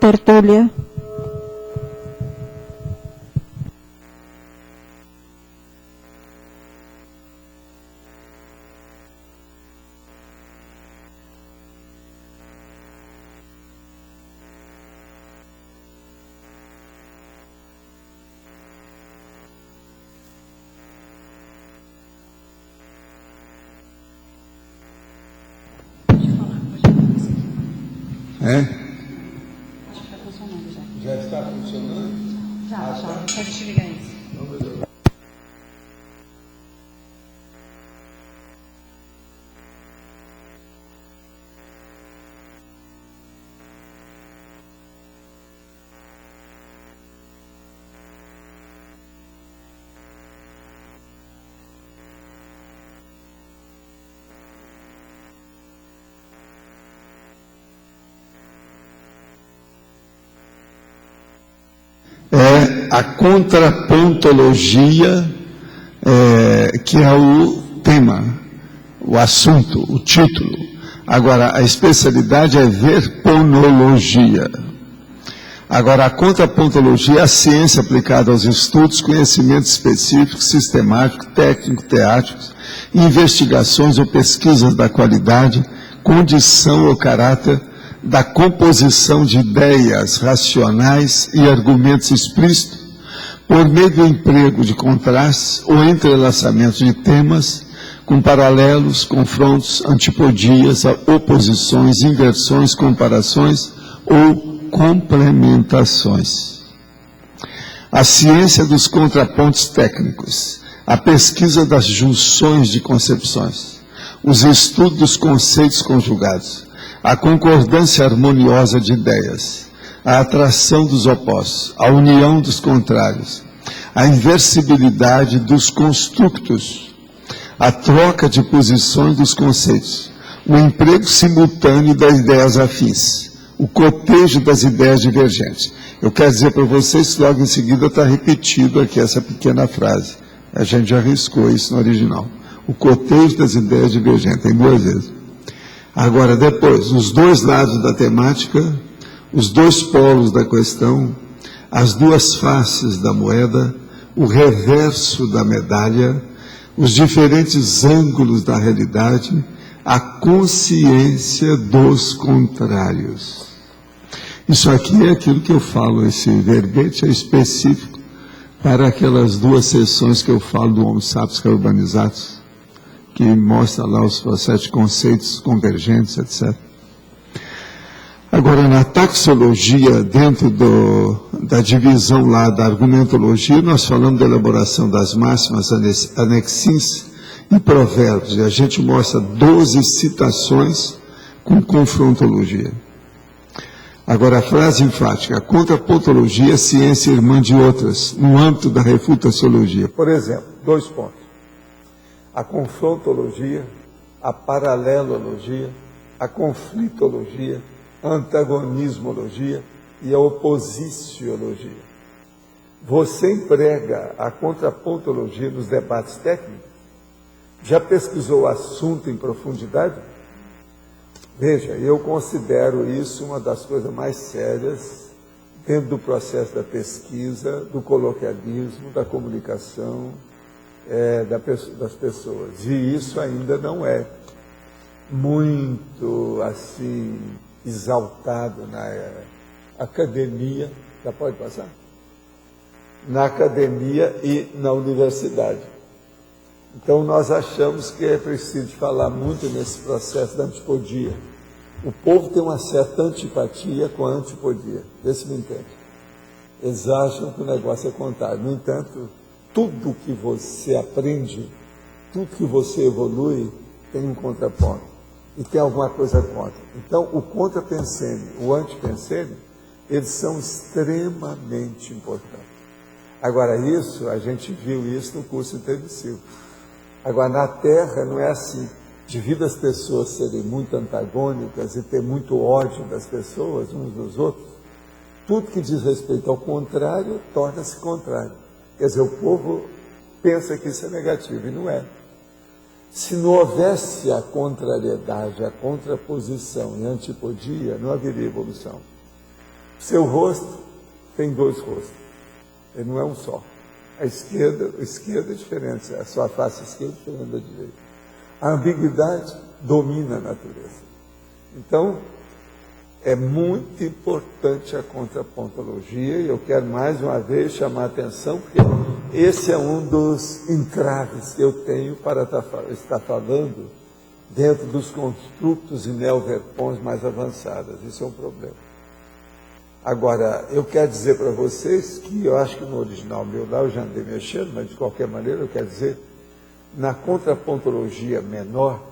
Tertúlia. É? Acho que está funcionando já. Já está funcionando? Já. Pode desligar isso. É a contrapontologia, que é o tema, o assunto, o título. Agora, a especialidade é verponologia. Agora, a contrapontologia é a ciência aplicada aos estudos, conhecimentos específicos, sistemáticos, técnicos, teáticos, investigações ou pesquisas da qualidade, condição ou caráter da composição de ideias racionais e argumentos explícitos por meio do emprego de contrastes ou entrelaçamentos de temas com paralelos, confrontos, antipodias, oposições, inversões, comparações ou complementações. A ciência dos contrapontos técnicos, a pesquisa das junções de concepções, os estudos dos conceitos conjugados, a concordância harmoniosa de ideias, a atração dos opostos, a união dos contrários, a inversibilidade dos construtos, a troca de posições dos conceitos, o emprego simultâneo das ideias afins, o cotejo das ideias divergentes. Eu quero dizer para vocês que logo em seguida está repetido aqui essa pequena frase. A gente já riscou isso no original. O cotejo das ideias divergentes, tem 2 vezes. Agora, depois, os 2 lados da temática, os 2 polos da questão, as 2 faces da moeda, o reverso da medalha, os diferentes ângulos da realidade, a consciência dos contrários. Isso aqui é aquilo que eu falo, esse verbete é específico para aquelas 2 sessões que eu falo do Homo sapiens carbonizados, que mostra lá os 7 conceitos convergentes, etc. Agora, na taxologia, dentro da divisão lá da argumentologia, nós falamos da elaboração das máximas, anexins e provérbios, e a gente mostra 12 citações com confrontologia. Agora, a frase enfática, a contrapontologia é ciência irmã de outras, no âmbito da refutaciologia. Por exemplo, 2 pontos. A confrontologia, a paralelologia, a conflitologia, a antagonismologia e a oposiciologia. Você emprega a contrapontologia nos debates técnicos? Já pesquisou o assunto em profundidade? Veja, eu considero isso uma das coisas mais sérias dentro do processo da pesquisa, do coloquialismo, da comunicação, das pessoas. E isso ainda não é muito assim exaltado na academia. Já pode passar? Na academia e na universidade. Então nós achamos que é preciso falar muito nesse processo da antipodia. O povo tem uma certa antipatia com a antipodia. Vê se me entende. Eles acham que o negócio é contrário. No entanto, tudo que você aprende, tudo que você evolui, tem um contraponto. E tem alguma coisa contra. Então, o contrapensênio, o antipensênio, eles são extremamente importantes. Agora, isso, a gente viu isso no curso intermissivo. Agora, na Terra não é assim. Devido às pessoas serem muito antagônicas e ter muito ódio das pessoas, uns dos outros, tudo que diz respeito ao contrário, torna-se contrário. Quer dizer, o povo pensa que isso é negativo, e não é. Se não houvesse a contrariedade, a contraposição e a antipodia, não haveria evolução. Seu rosto tem dois rostos, ele não é um só. A esquerda é diferente, a sua face esquerda é diferente da direita. A ambiguidade domina a natureza. Então, é muito importante a contrapontologia, e eu quero mais uma vez chamar a atenção, porque esse é um dos entraves que eu tenho para estar falando dentro dos construtos e neoverpões mais avançadas. Isso é um problema. Agora, eu quero dizer para vocês que eu acho que no original meu lá eu já andei mexendo, mas de qualquer maneira eu quero dizer, na contrapontologia menor,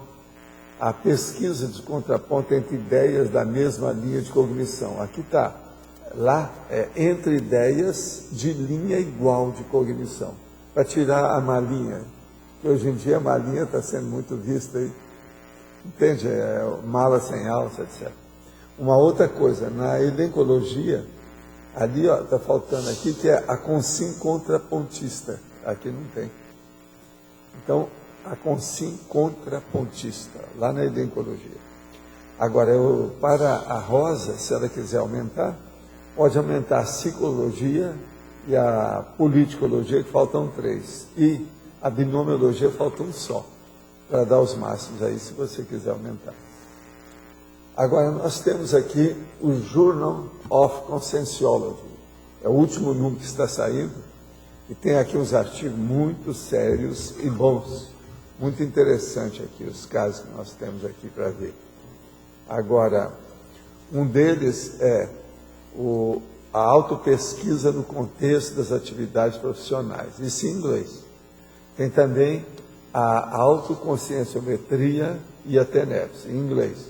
a pesquisa de contraponto entre ideias da mesma linha de cognição. Aqui está. Lá é entre ideias de linha igual de cognição. Para tirar a malinha, que hoje em dia a malinha está sendo muito vista aí. Entende? É mala sem alça, etc. Uma outra coisa, na elencologia, ali está faltando aqui, que é a consim contrapontista. Aqui não tem. Então, a consim contrapontista, lá na elencologia. Agora, para a Rosa, se ela quiser aumentar, pode aumentar a psicologia e a politicologia, que faltam 3. E a binomiologia falta um só, para dar os máximos aí, se você quiser aumentar. Agora, nós temos aqui o Journal of Conscienciology. É o último número que está saindo, e tem aqui uns artigos muito sérios e bons. Muito interessante aqui, os casos que nós temos aqui para ver. Agora, um deles é a autopesquisa no contexto das atividades profissionais. Isso em inglês. Tem também a autoconscienciometria e a TENEPS, em inglês.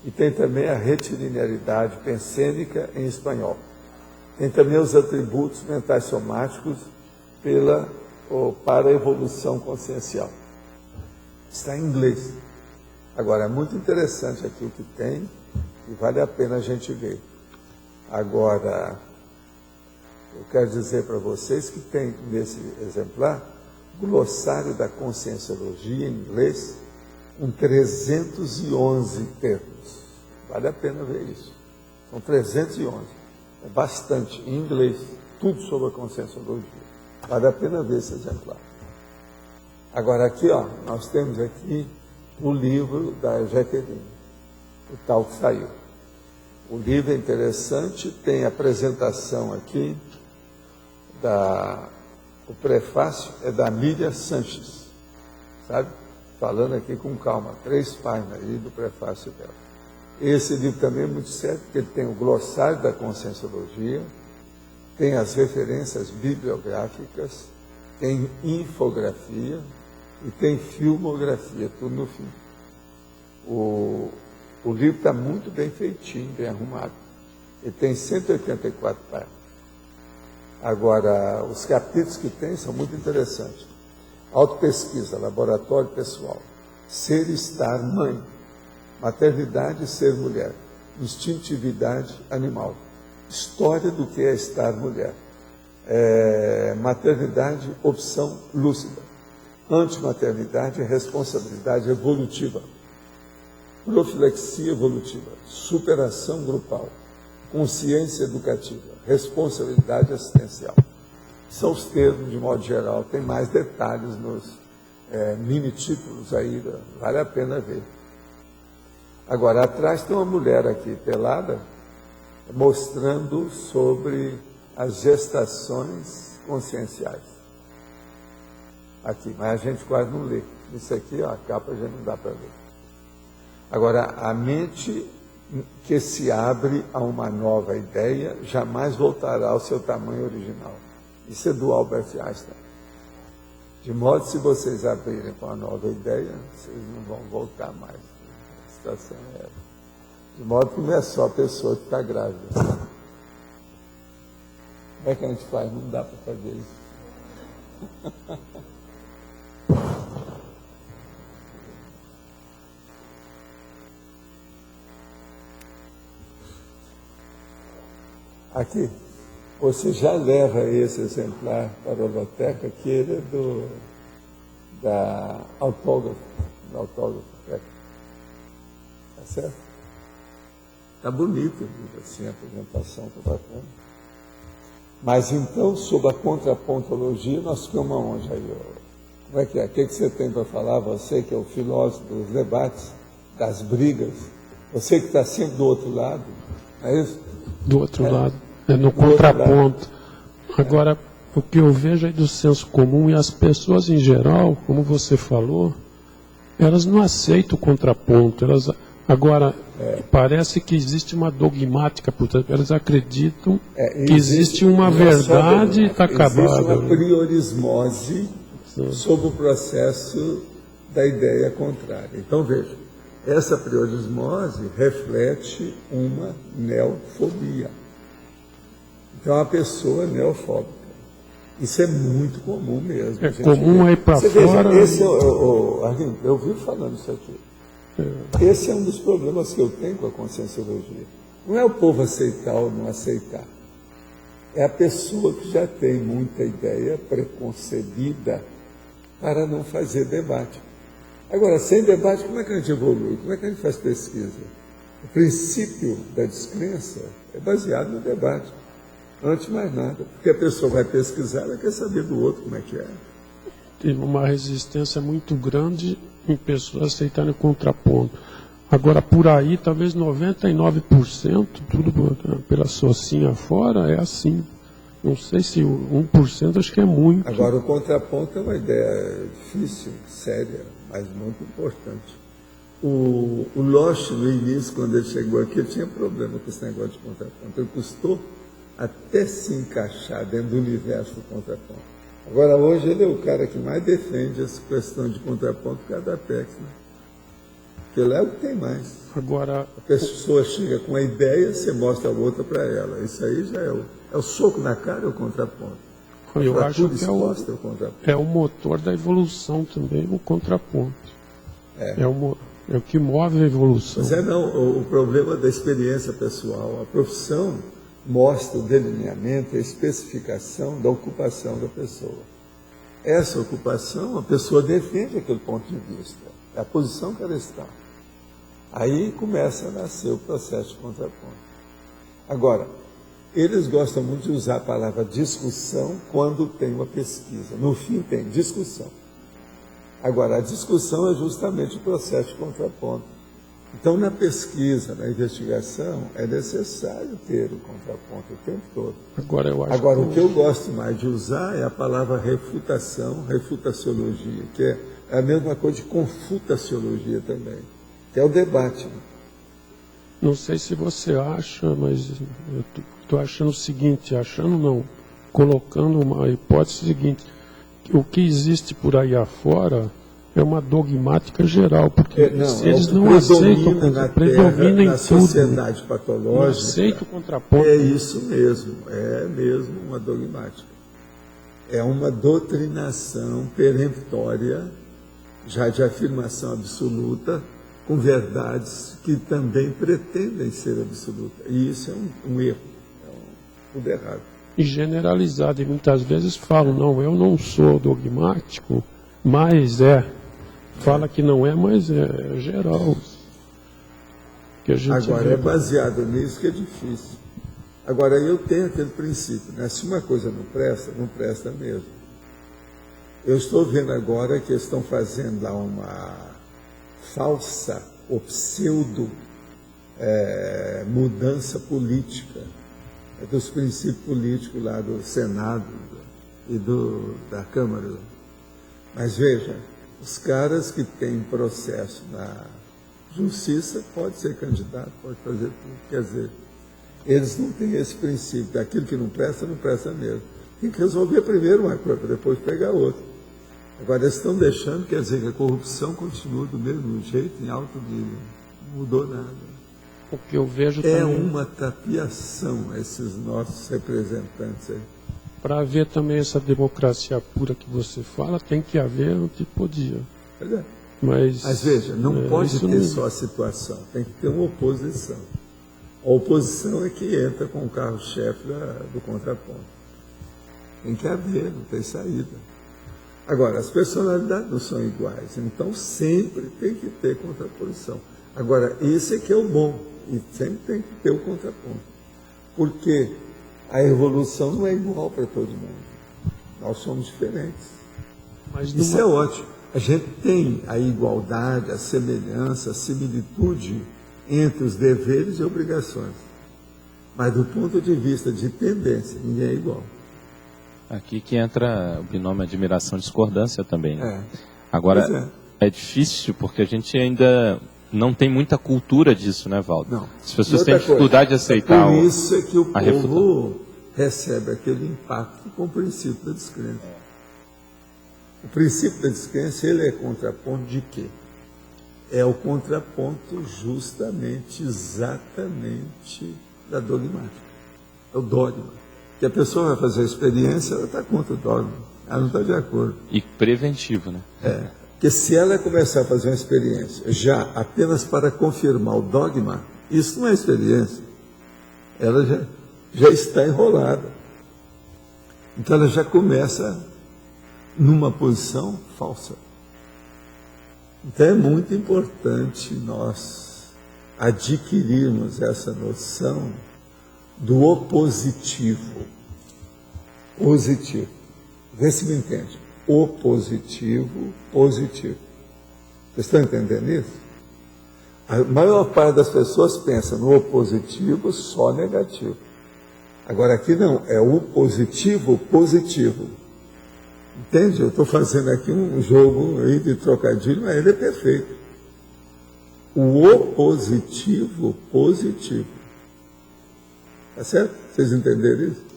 E tem também a retilinearidade pensênica em espanhol. Tem também os atributos mentais somáticos para a evolução consciencial. Está em inglês. Agora, é muito interessante aqui o que tem e vale a pena a gente ver. Agora, eu quero dizer para vocês que tem nesse exemplar glossário da conscienciologia em inglês com 311 termos. Vale a pena ver isso. São 311. É bastante em inglês, tudo sobre a conscienciologia. Vale a pena ver esse exemplar. Agora aqui, nós temos aqui o livro da Jaqueline, o tal que saiu. O livro é interessante, tem a apresentação aqui, o prefácio é da Miriam Sanches, sabe? Falando aqui com calma, 3 páginas aí do prefácio dela. Esse livro também é muito sério, porque ele tem o glossário da conscienciologia, tem as referências bibliográficas, tem infografia e tem filmografia, tudo no fim. O livro está muito bem feitinho, bem arrumado. Ele tem 184 páginas. Agora, os capítulos que tem são muito interessantes. Autopesquisa, laboratório pessoal, ser e estar mãe, maternidade e ser mulher, instintividade animal, história do que é estar mulher, maternidade, opção lúcida, antimaternidade e responsabilidade evolutiva, profilaxia evolutiva, superação grupal, consciência educativa, responsabilidade assistencial. São os termos, de modo geral, tem mais detalhes nos mini títulos aí, vale a pena ver. Agora, atrás tem uma mulher aqui pelada, mostrando sobre as gestações conscienciais. Aqui, mas a gente quase não lê. Isso aqui, a capa já não dá para ver. Agora, a mente que se abre a uma nova ideia jamais voltará ao seu tamanho original. Isso é do Albert Einstein. De modo que, se vocês abrirem para uma nova ideia, vocês não vão voltar mais. A situação é essa. De modo que não é só a pessoa que está grávida. Como é que a gente faz? Não dá para fazer isso. Aqui, você já leva esse exemplar para a biblioteca, que ele é da autógrafo. Tá certo? Está bonito, assim, a apresentação, está bacana. Mas então, sob a contrapontologia, nós ficamos aonde aí? Como é que é? O que você tem para falar? Você que é o filósofo dos debates, das brigas, você que está sempre do outro lado, não é isso? Do outro lado, no contraponto. Agora, o que eu vejo aí do senso comum e as pessoas em geral, como você falou, elas não aceitam o contraponto. Agora, parece que existe uma dogmática, portanto, elas acreditam que existe uma verdade e está acabada. Existe uma priorismose sobre o processo da ideia contrária. Então, veja, essa priorismose reflete uma neofobia. Então, a pessoa neofóbica. Isso é muito comum mesmo. É comum aí para fora. Veja, eu vivo falando isso aqui. Esse é um dos problemas que eu tenho com a conscienciologia. Não é o povo aceitar ou não aceitar. É a pessoa que já tem muita ideia preconcebida para não fazer debate. Agora, sem debate, como é que a gente evolui? Como é que a gente faz pesquisa? O princípio da descrença é baseado no debate. Antes de mais nada. Porque a pessoa vai pesquisar, ela quer saber do outro como é que é. Tem uma resistência muito grande em pessoas aceitarem o contraponto. Agora, por aí, talvez 99%, tudo pela socinha fora, é assim. Não sei se 1%, acho que é muito. Agora, o contraponto é uma ideia difícil, séria, mas muito importante. O Loche, no início, quando ele chegou aqui, ele tinha problema com esse negócio de contraponto. Ele custou até se encaixar dentro do universo do contraponto. Agora, hoje, ele é o cara que mais defende essa questão de contraponto por causa da PEC, né? Porque lá é o que tem mais. Agora, a pessoa chega com a ideia, você mostra a outra para ela. Isso aí já é o soco na cara, é o contraponto. Eu acho que é o motor da evolução também, o contraponto. É o que move a evolução. Mas o problema da experiência pessoal. A profissão mostra o delineamento, a especificação da ocupação da pessoa. Essa ocupação, a pessoa defende aquele ponto de vista. É a posição que ela está. Aí começa a nascer o processo de contraponto. Agora, eles gostam muito de usar a palavra discussão quando tem uma pesquisa. No fim tem discussão. Agora, a discussão é justamente o processo de contraponto. Então, na pesquisa, na investigação, é necessário ter o contraponto o tempo todo. Agora, o que eu gosto mais de usar é a palavra refutação, refutaciologia, que é a mesma coisa de confutaciologia também, que é o debate. Não sei se você acha, mas eu estou achando o seguinte, colocando uma hipótese seguinte, que o que existe por aí afora é uma dogmática geral, porque eles não aceitam, predomina em tudo. Na sociedade patológica, não aceita o contraponto. É isso mesmo, é mesmo uma dogmática. É uma doutrinação peremptória, já de afirmação absoluta, com verdades que também pretendem ser absolutas. E isso é um erro, tudo errado. E generalizado, e muitas vezes falam, não, eu não sou dogmático, mas fala que não é, mas é geral. Que a gente agora, é baseado nisso que é difícil. Agora, eu tenho aquele princípio, né? Se uma coisa não presta mesmo. Eu estou vendo agora que eles estão fazendo lá uma falsa ou pseudo mudança política dos princípios políticos lá do Senado e da Câmara. Mas veja, os caras que têm processo na justiça podem ser candidato, pode fazer tudo. Quer dizer, eles não têm esse princípio, daquilo que não presta mesmo. Tem que resolver primeiro uma coisa, para depois pegar outra. Agora, eles estão deixando, quer dizer, que a corrupção continua do mesmo jeito, em alto nível. Não mudou nada. O que eu vejo também uma tapiação, esses nossos representantes aí. Para haver também essa democracia pura que você fala, tem que haver antipodia. Mas veja, não pode ter só a situação, tem que ter uma oposição. A oposição é que entra com o carro-chefe do contraponto. Tem que haver, não tem saída. Agora, as personalidades não são iguais, então sempre tem que ter contraposição. Agora, esse é que é o bom, e sempre tem que ter o contraponto. Porque a evolução não é igual para todo mundo. Nós somos diferentes. Mas isso é ótimo. A gente tem a igualdade, a semelhança, a similitude entre os deveres e obrigações. Mas do ponto de vista de tendência, ninguém é igual. Aqui que entra o binômio admiração e discordância também. Né? É. Agora, é difícil porque a gente ainda não tem muita cultura disso, né, Valdo? Não. As pessoas têm dificuldade de aceitar. Por isso é que o povo recebe aquele impacto com o princípio da descrença. O princípio da descrença, ele é contraponto de quê? É o contraponto justamente, exatamente da dogmática. É o dogma. Que a pessoa vai fazer a experiência, ela está contra o dogma. Ela não está de acordo. E preventivo, né? É. Porque se ela começar a fazer uma experiência já apenas para confirmar o dogma, isso não é experiência. Ela já está enrolada. Então ela já começa numa posição falsa. Então é muito importante nós adquirirmos essa noção do opositivo. Positivo. Vê se me entende. Opositivo, positivo. Vocês estão entendendo isso? A maior parte das pessoas pensa no opositivo só negativo. Agora aqui não, é o positivo, positivo. Entende? Eu estou fazendo aqui um jogo aí de trocadilho, mas ele é perfeito. O opositivo, positivo. Tá certo? Vocês entenderam isso?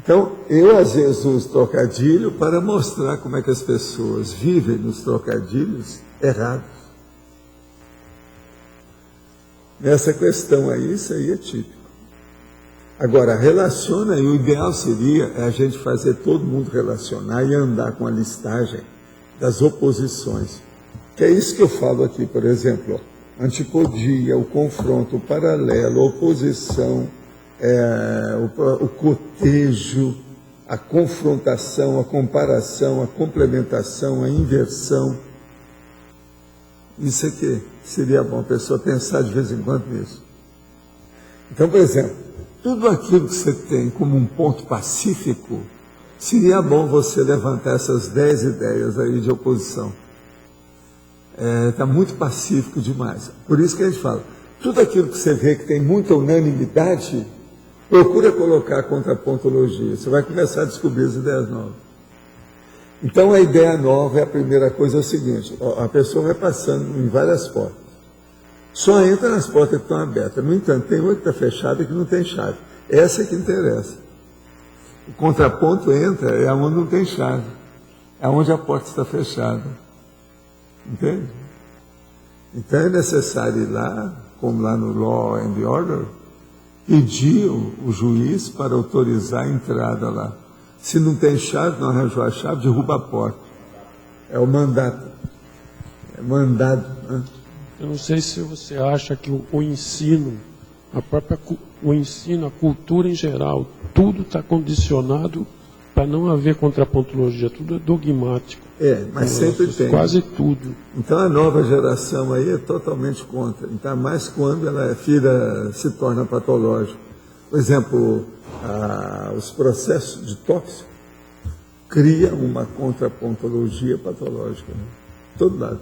Então, eu às vezes uso trocadilho para mostrar como é que as pessoas vivem nos trocadilhos errados. Nessa questão aí, isso aí é típico. Agora, relaciona, e o ideal seria a gente fazer todo mundo relacionar e andar com a listagem das oposições. Que é isso que eu falo aqui, por exemplo, ó, antipodia, o confronto, o paralelo, a oposição, o cotejo, a confrontação, a comparação, a complementação, a inversão. Isso aqui seria bom a pessoa pensar de vez em quando nisso. Então, por exemplo, tudo aquilo que você tem como um ponto pacífico, seria bom você levantar essas 10 ideias aí de oposição. Está muito pacífico demais. Por isso que a gente fala, tudo aquilo que você vê que tem muita unanimidade, procura colocar a contrapontologia. Você vai começar a descobrir as ideias novas. Então, a ideia nova, a primeira coisa é o seguinte, a pessoa vai passando em várias portas. Só entra nas portas que estão abertas. No entanto, tem outra que está fechada e que não tem chave. Essa é que interessa. O contraponto entra é onde não tem chave. É onde a porta está fechada. Entende? Então é necessário ir lá, como lá no Law and Order, pedir o juiz para autorizar a entrada lá. Se não tem chave, não arranjou a chave, derruba a porta. É o mandato. É mandado, né? Eu não sei se você acha que o ensino, o ensino, a cultura em geral, tudo está condicionado para não haver contrapontologia, tudo é dogmático. Mas sempre tem. Quase tudo. Então a nova geração aí é totalmente contra, ainda mais quando ela se torna patológica. Por exemplo, os processos de tóxico criam uma contrapontologia patológica, né? Todo lado.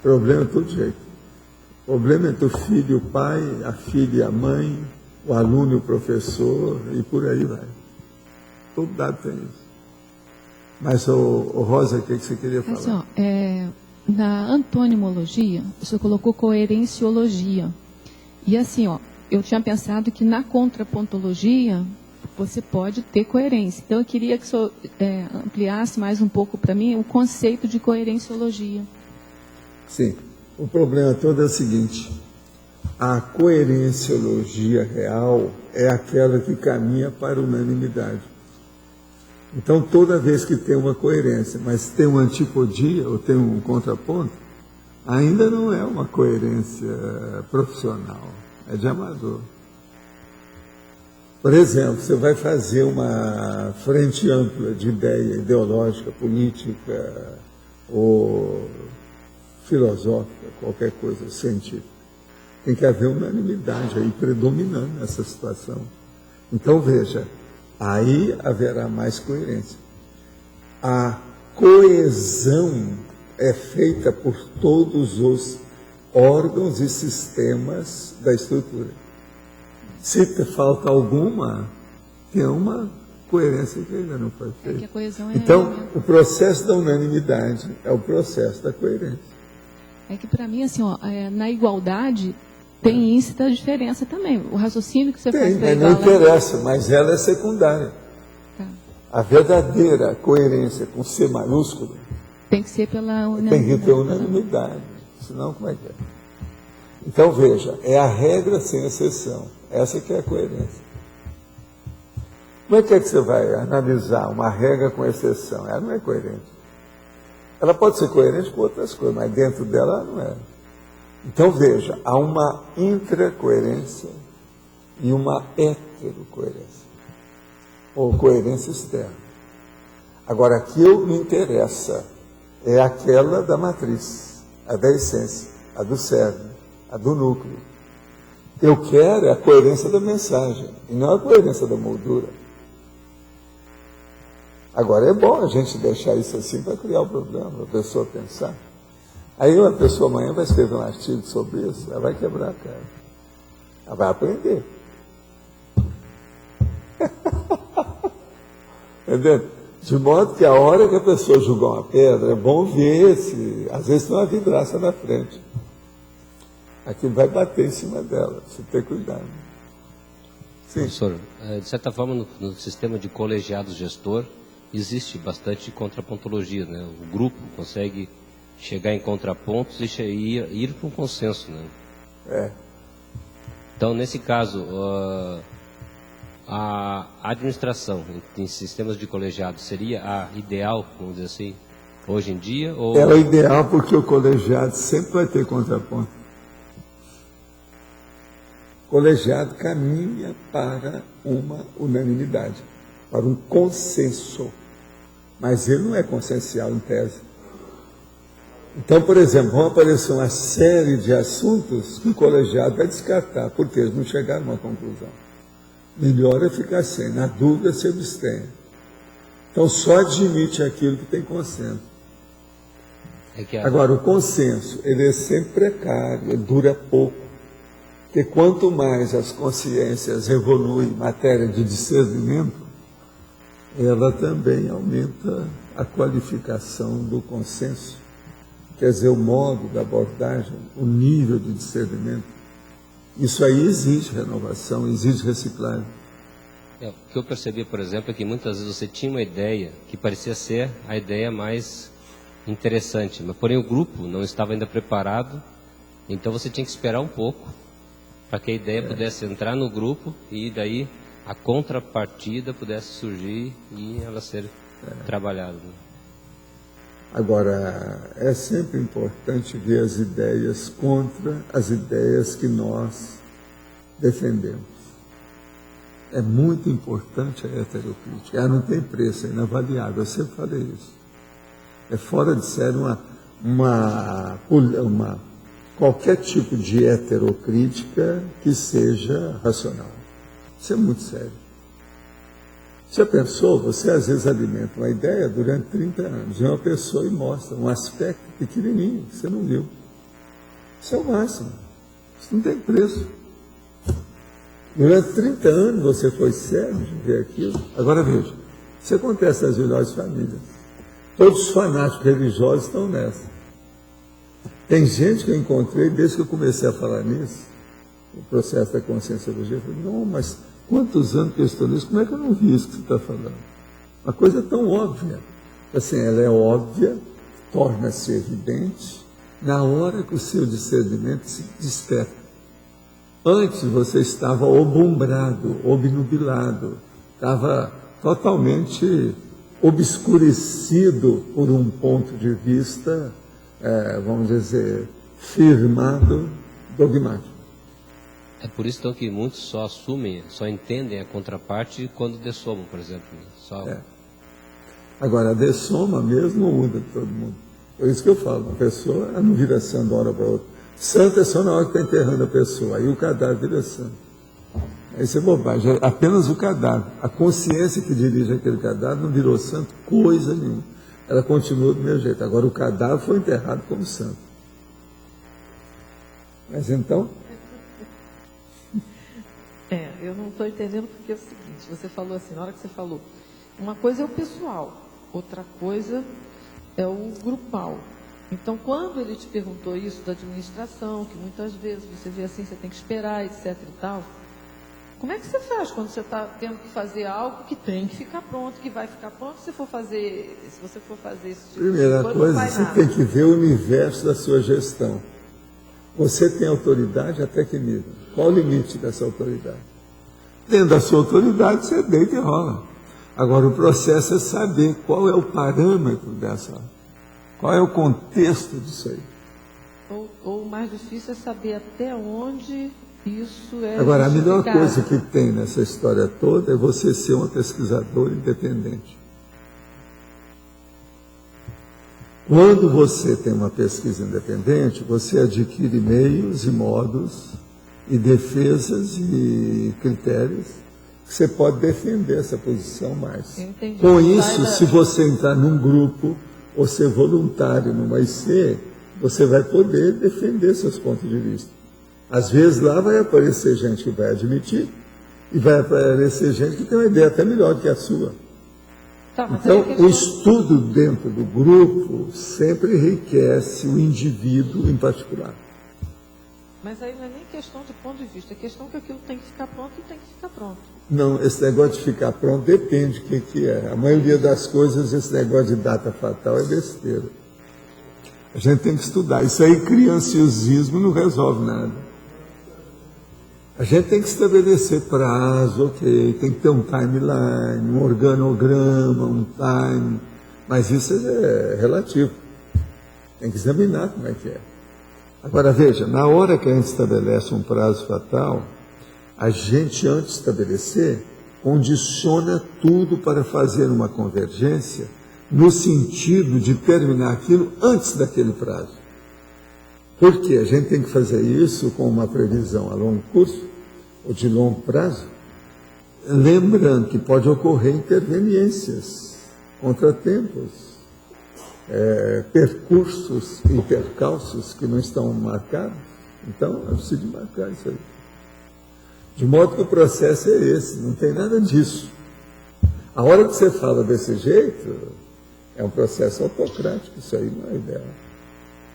Problema é todo jeito. O problema é entre o filho e o pai, a filha e a mãe, o aluno e o professor, e por aí vai. Todo lado tem isso. Mas, Rosa, o que você queria falar? Assim, na antonimologia, você colocou coerenciologia. E assim, eu tinha pensado que na contrapontologia você pode ter coerência. Então, eu queria que o senhor ampliasse mais um pouco para mim o conceito de coerenciologia. Sim, o problema todo é o seguinte, a coerenciologia real é aquela que caminha para a unanimidade. Então, toda vez que tem uma coerência, mas tem uma antipodia ou tem um contraponto, ainda não é uma coerência profissional, é de amador. Por exemplo, você vai fazer uma frente ampla de ideia ideológica, política ou filosófica, qualquer coisa científica. Tem que haver unanimidade aí predominando nessa situação. Então, veja, aí haverá mais coerência. A coesão é feita por todos os órgãos e sistemas da estrutura. Se falta alguma, tem uma coerência que ainda não foi feita. que a coesão é então, o processo da unanimidade é o processo da coerência. É que para mim, assim, ó, na igualdade tem íncita diferença também. O raciocínio que você faz para Mas não interessa, mas ela é secundária. Tá. A verdadeira coerência com C maiúsculo Tem que ser pela tem que ter unanimidade. Senão, como é que é? Então, veja, é a regra sem exceção. Essa que é a coerência. Como é que você vai analisar uma regra com exceção? Ela não é coerente. Ela pode ser coerente com outras coisas, mas dentro dela ela não é. Então, veja, há uma intracoerência e uma heterocoerência, ou coerência externa. Agora, a que me interessa é aquela da matriz, a da essência, a do cerne, a do núcleo. Eu quero a coerência da mensagem, e não a coerência da moldura. Agora, é bom a gente deixar isso assim para criar o problema, para a pessoa pensar. Aí uma pessoa amanhã vai escrever um artigo sobre isso, ela vai quebrar a cara. Ela vai aprender. Entendeu? De modo que a hora que a pessoa julgar uma pedra, é bom ver se, às vezes tem uma vidraça na frente. Aquilo vai bater em cima dela, você tem que cuidar. Sim. Professor, de certa forma, no sistema de colegiado gestor, existe bastante contrapontologia, né? O grupo consegue chegar em contrapontos e ir para um consenso, né? É. Então, nesse caso, a administração em sistemas de colegiado seria a ideal, vamos dizer assim, hoje em dia? Ou... É o ideal porque o colegiado sempre vai ter contraponto. O colegiado caminha para uma unanimidade, para um consenso. Mas ele não é consensual em tese. Então, por exemplo, vão aparecer uma série de assuntos que o colegiado vai descartar, porque eles não chegaram a uma conclusão. Melhor é ficar sem, na dúvida se abstém. Então, só admite aquilo que tem consenso. Agora, o consenso, ele é sempre precário, ele dura pouco. Porque quanto mais as consciências evoluem em matéria de discernimento, ela também aumenta a qualificação do consenso. Quer dizer, o modo da abordagem, o nível de discernimento. Isso aí exige renovação, exige reciclagem. O que eu percebi, por exemplo, é que muitas vezes você tinha uma ideia que parecia ser a ideia mais interessante, mas porém o grupo não estava ainda preparado, então você tinha que esperar um pouco para que a ideia pudesse entrar no grupo e daí a contrapartida pudesse surgir e ela ser trabalhada. Agora, é sempre importante ver as ideias contra as ideias que nós defendemos. É muito importante a heterocrítica. Ela não tem preço, é inavaliável. Eu sempre falei isso. É fora de série qualquer tipo de heterocrítica que seja racional. Isso é muito sério. Já pensou? Você às vezes alimenta uma ideia durante 30 anos de uma pessoa e mostra um aspecto pequenininho que você não viu. Isso é o máximo. Isso não tem preço. Durante 30 anos você foi cego de ver aquilo. Agora veja, isso acontece nas melhores famílias. Todos os fanáticos religiosos estão nessa. Tem gente que eu encontrei, desde que eu comecei a falar nisso, o processo da conscienciologia, eu falei, não, mas quantos anos que eu estou nisso, como é que eu não vi isso que você está falando? Uma coisa tão óbvia. Assim, ela é óbvia, torna-se evidente, na hora que o seu discernimento se desperta. Antes você estava obumbrado, obnubilado, estava totalmente obscurecido por um ponto de vista, vamos dizer, firmado, dogmático. É por isso então que muitos só assumem, só entendem a contraparte quando dessomam, por exemplo. Só... Agora, a dessoma mesmo muda todo mundo. É isso que eu falo, a pessoa não vira santo de uma hora para outra. Santo é só na hora que está enterrando a pessoa, aí o cadáver vira santo. Isso é bobagem, é apenas o cadáver. A consciência que dirige aquele cadáver não virou santo coisa nenhuma. Ela continua do mesmo jeito. Agora o cadáver foi enterrado como santo. Mas então... eu não estou entendendo porque é o seguinte, você falou assim, na hora que você falou, uma coisa é o pessoal, outra coisa é o grupal. Então, quando ele te perguntou isso da administração, que muitas vezes você vê assim, você tem que esperar, etc e tal, como é que você faz quando você está tendo que fazer algo que tem que ficar pronto, que vai ficar pronto, se você for fazer esse tipo Primeira de coisa, não você nada. tem que ver o universo da sua gestão. Você tem autoridade até que nível? Qual o limite dessa autoridade? Dentro da sua autoridade, você deita e rola. Agora, o processo é saber qual é o parâmetro dessa, qual é o contexto disso aí. Ou o mais difícil é saber até onde isso é Agora, a melhor justificado. coisa que tem nessa história toda é você ser uma pesquisadora independente. Quando você tem uma pesquisa independente, você adquire meios e modos e defesas e critérios que você pode defender essa posição mais. Entendi. Com isso, se você entrar num grupo ou ser voluntário numa IC, você vai poder defender seus pontos de vista. Às vezes lá vai aparecer gente que vai admitir e vai aparecer gente que tem uma ideia até melhor do que a sua. Tá, mas Então, aí a questão- o estudo dentro do grupo sempre enriquece o indivíduo em particular. Mas aí não é nem questão de ponto de vista, é questão que aquilo tem que ficar pronto e tem que ficar pronto. Não, esse negócio de ficar pronto depende do que é. A maioria das coisas, esse negócio de data fatal é besteira. A gente tem que estudar. Isso aí, crianciosismo, não resolve nada. A gente tem que estabelecer prazo, ok, tem que ter um timeline, um organograma, um time, mas isso é relativo. Tem que examinar como é que é. Agora, veja, na hora que a gente estabelece um prazo fatal, a gente, antes de estabelecer, condiciona tudo para fazer uma convergência no sentido de terminar aquilo antes daquele prazo. Por quê? A gente tem que fazer isso com uma previsão a longo curso ou de longo prazo, lembrando que pode ocorrer interveniências, contratempos, percursos e percalços que não estão marcados. Então, eu preciso de marcar isso aí. De modo que o processo é esse, não tem nada disso. A hora que você fala desse jeito, é um processo autocrático, isso aí não é ideal.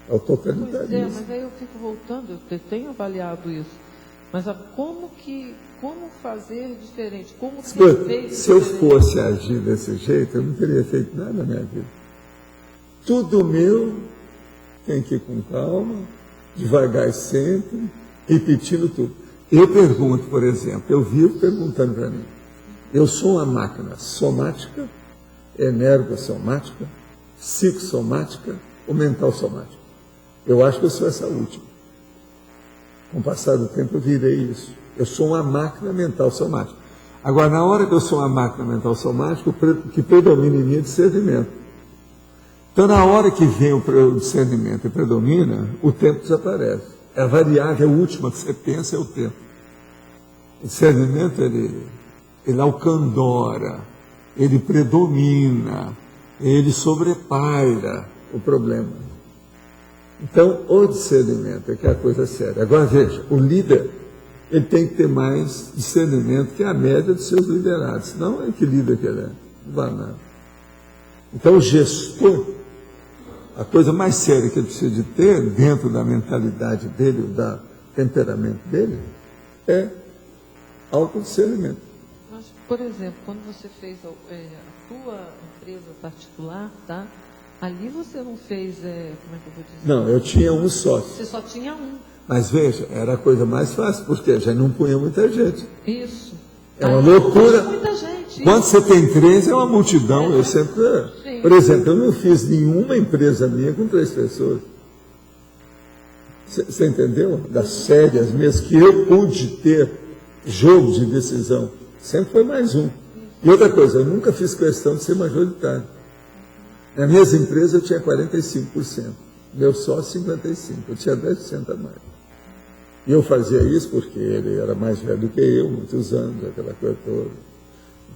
É o Pois é, totalitarismo. mas aí eu fico voltando, eu tenho avaliado isso. Mas como fazer diferente? Como ser feito Se eu diferente? fosse agir desse jeito, eu não teria feito nada na minha vida. Tudo meu tem que ir com calma, devagar e sempre, repetindo tudo. Eu pergunto, por exemplo, eu vivo perguntando para mim, eu sou uma máquina somática, energossomática, psicossomática ou mental somática? Eu acho que eu sou essa última. Com o passar do tempo eu virei isso. Eu sou uma máquina mental somática. Agora, na hora que eu sou uma máquina mental somática, o que predomina em mim é discernimento. Então, na hora que vem o discernimento e predomina, o tempo desaparece. A variável última que você pensa é o tempo. O discernimento, ele alcandora, ele predomina, ele sobrepaira o problema. Então, o discernimento é que é a coisa séria. Agora, veja, o líder, ele tem que ter mais discernimento que a média dos seus liderados. Senão, é que líder que ele é? Não vai nada. Então, o gestor, a coisa mais séria que ele precisa de ter, dentro da mentalidade dele, do temperamento dele, é autodiscernimento. Mas, por exemplo, quando você fez a tua empresa particular, tá? Ali você não fez, como é que eu vou dizer? Não, eu tinha um sócio. Você só tinha um. Mas veja, era a coisa mais fácil, porque já não punha muita gente. Isso. É uma Aí, loucura. muita gente. Quando você tem 13, é uma multidão. Eu sempre. Sim. Por exemplo, eu não fiz nenhuma empresa minha com 3 pessoas. Você entendeu? Das sérias mesmo, que eu pude ter jogo de decisão. Sempre foi mais um. E outra coisa, eu nunca fiz questão de ser majoritário. Nas minhas empresas eu tinha 45%. Meu sócio 55%. Eu tinha 10% a mais. E eu fazia isso porque ele era mais velho do que eu, muitos anos, aquela coisa toda.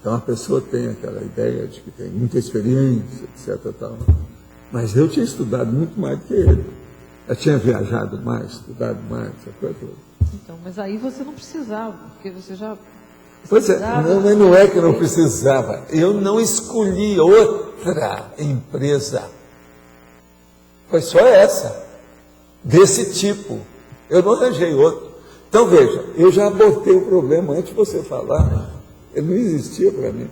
Então a pessoa tem aquela ideia de que tem muita experiência, etc. Tal. Mas eu tinha estudado muito mais do que ele. Eu tinha viajado mais, estudado mais, essa coisa toda. Então, mas aí você não precisava, porque você já... Pois é, não é que eu não precisava. Eu não escolhi outra empresa. Foi só essa, desse tipo. Eu não arranjei outro. Então, veja, eu já abordei o problema antes de você falar. Ele não existia para mim.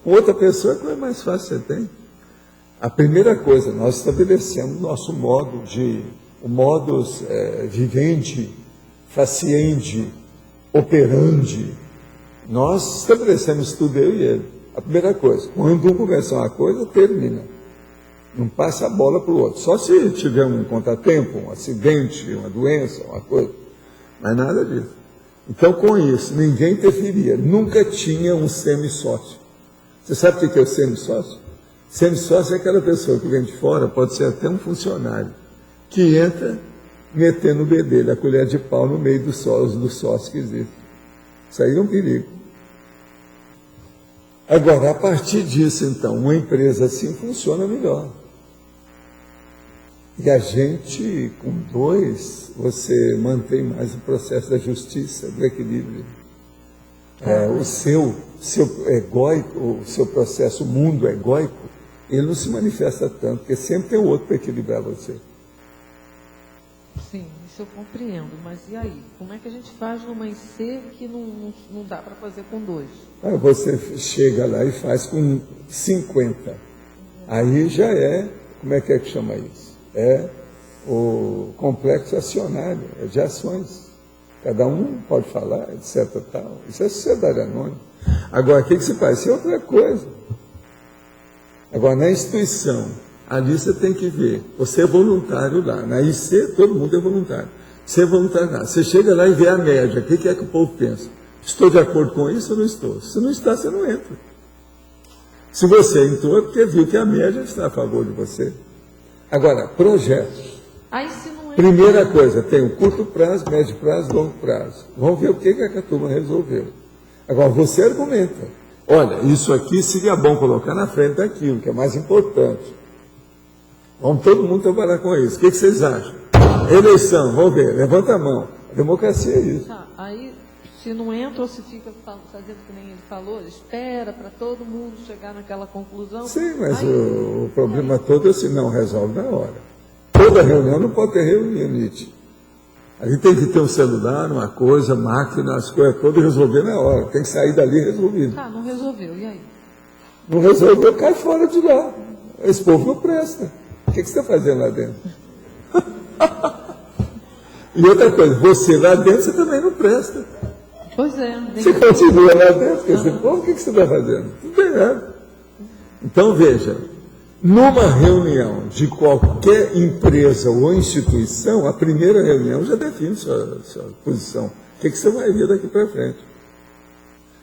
Com outra pessoa, qual é mais fácil você tem? A primeira coisa, nós estabelecemos nosso modo o modus vivendi, faciente, operandi. Nós estabelecemos tudo, eu e ele. A primeira coisa, quando um começa uma coisa, termina. Não passa a bola para o outro. Só se tiver um contratempo, um acidente, uma doença, uma coisa. Mas nada disso. Então, com isso, ninguém interferia. Nunca tinha um semi-sócio. Você sabe o que é o semi-sócio? Semi-sócio é aquela pessoa que vem de fora, pode ser até um funcionário, que entra metendo o bedelho, a colher de pau no meio dos sócios que existem. Isso aí é um perigo. Agora, a partir disso, então, uma empresa assim funciona melhor. E a gente, com dois, você mantém mais o processo da justiça, do equilíbrio. O seu egóico, o seu processo, o mundo egóico, ele não se manifesta tanto, porque sempre tem o outro para equilibrar você. Sim, isso eu compreendo. Mas e aí? Como é que a gente faz numa IC que não dá para fazer com dois? Você chega lá e faz com 50. Aí já é, como é que chama isso? É o complexo acionário, é de ações. Cada um pode falar, etc. Tal. Isso é sociedade anônima. Agora, o que se faz? Isso é outra coisa. Agora, na instituição, ali você tem que ver, você é voluntário lá. Na IC, todo mundo é voluntário. Você é voluntário lá. Você chega lá e vê a média. O que é que o povo pensa? Estou de acordo com isso ou não estou? Se não está, você não entra. Se você entrou, é porque viu que a média está a favor de você. Agora, projetos. Aí, se não entra... Primeira coisa, tem o curto prazo, médio prazo, longo prazo. Vamos ver o que a turma resolveu. Agora, você argumenta. Olha, isso aqui seria bom colocar na frente daquilo, que é mais importante. Vamos todo mundo trabalhar com isso. O que vocês acham? Eleição, vamos ver, levanta a mão. A democracia é isso. Tá, aí, se não entra ou se fica fazendo que nem ele falou, espera para todo mundo chegar naquela conclusão. Sim, mas aí, o problema todo é se não resolve na hora. Toda reunião não pode ter reunionite. A gente tem que ter um celular, uma coisa, máquina, as coisas todas, resolver na hora. Tem que sair dali resolvido. Tá, não resolveu, e aí? Não resolveu, cai fora de lá. Esse povo não presta. O que você está fazendo lá dentro? E outra coisa, você lá dentro, você também não presta. Pois é. Você continua lá dentro, porque você, o que você está fazendo? Tudo errado. Então, veja, numa reunião de qualquer empresa ou instituição, a primeira reunião já define sua posição. O que você vai ver daqui para frente?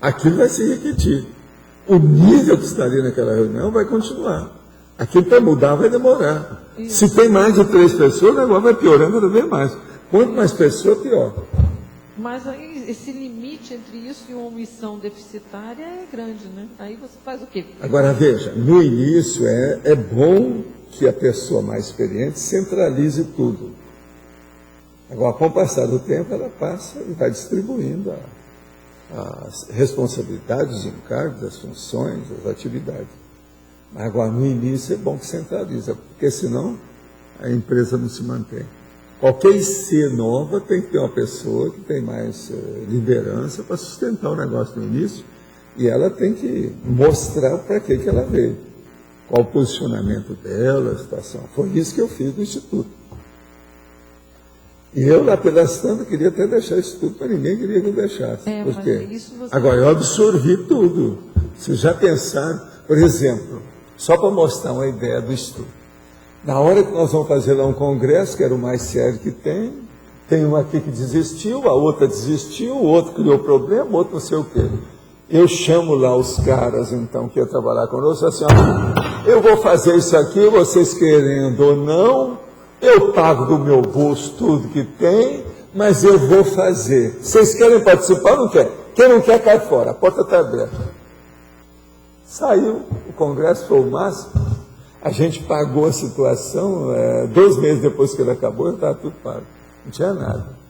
Aquilo vai se repetir. O nível que está ali naquela reunião vai continuar. Aquilo para mudar vai demorar. Isso. Se tem mais de 3 pessoas, o negócio vai piorando cada vez mais. Quanto mais pessoas, pior. Mas aí, esse limite entre isso e uma omissão deficitária é grande, né? Aí você faz o quê? Agora, veja, no início é bom que a pessoa mais experiente centralize tudo. Agora, com o passar do tempo, ela passa e vai distribuindo as responsabilidades, os encargos, as funções, as atividades. Mas agora, no início, é bom que centralize, porque senão a empresa não se mantém. Qualquer IC nova tem que ter uma pessoa que tem mais liderança para sustentar o negócio no início, e ela tem que mostrar para que ela veio, qual o posicionamento dela, a situação. Foi isso que eu fiz no Instituto. E eu, lá pelas tantas, queria até deixar isso tudo, mas ninguém queria que eu deixasse. Por quê? Agora, eu absorvi tudo. Vocês já pensaram, por exemplo, só para mostrar uma ideia do estudo. Na hora que nós vamos fazer lá um congresso, que era o mais sério que tem, Tem um aqui que desistiu, a outra desistiu, o outro criou problema, o outro não sei o quê. Eu chamo lá os caras, então, que iam trabalhar conosco, assim, ó, eu vou fazer isso aqui, vocês querendo ou não, eu pago do meu bolso tudo que tem, mas eu vou fazer. Vocês querem participar ou não quer? Quem não quer, cai fora, a porta está aberta. Saiu, o congresso foi o máximo, a gente pagou a situação, 2 meses depois que ele acabou, estava tudo pago, não tinha nada.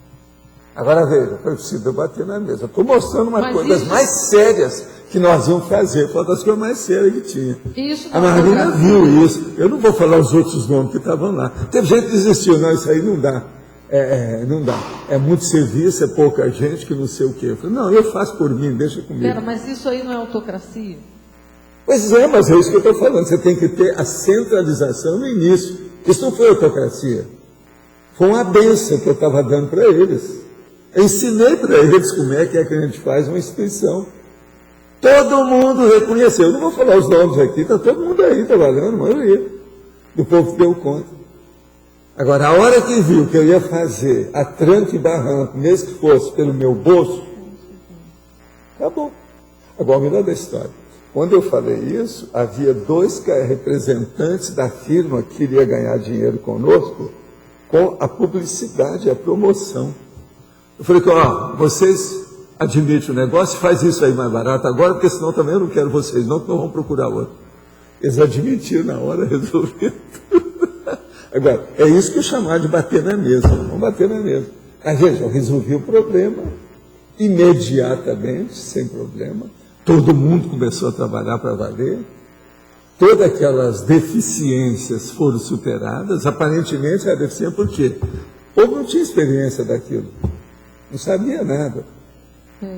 Agora veja, foi preciso eu bater na mesa. Estou mostrando uma coisa das mais sérias que nós íamos fazer, foi uma das coisas mais sérias que tinha. A Marina viu isso. Eu não vou falar os outros nomes que estavam lá. Teve gente que desistiu, não, isso aí não dá. Não dá. É muito serviço, é pouca gente que não sei o quê. Eu falei, não, eu faço por mim, deixa comigo. Pera, mas isso aí não é autocracia? Pois é, mas é isso que eu estou falando. Você tem que ter a centralização no início. Isso não foi autocracia. Foi uma bênção que eu estava dando para eles. Eu ensinei para eles como é que a gente faz uma instituição. Todo mundo reconheceu. Eu não vou falar os nomes aqui, está todo mundo aí trabalhando, a maioria do povo que deu conta. Agora, a hora que viu que eu ia fazer a tranca e barranco, mesmo que fosse pelo meu bolso, acabou. Agora, me dá da história. Quando eu falei isso, havia 2 representantes da firma que queria ganhar dinheiro conosco com a publicidade, a promoção. Eu falei, ó, vocês admitem o negócio, faz isso aí mais barato agora, porque senão também eu não quero vocês, não, então vamos procurar outro. Eles admitiram na hora, resolveram tudo. Agora, é isso que eu chamava de bater na mesa. Vamos bater na mesa. Mas veja, eu resolvi o problema imediatamente, sem problema. Todo mundo começou a trabalhar para valer. Todas aquelas deficiências foram superadas. Aparentemente era deficiente por quê? O povo não tinha experiência daquilo. Não sabia nada.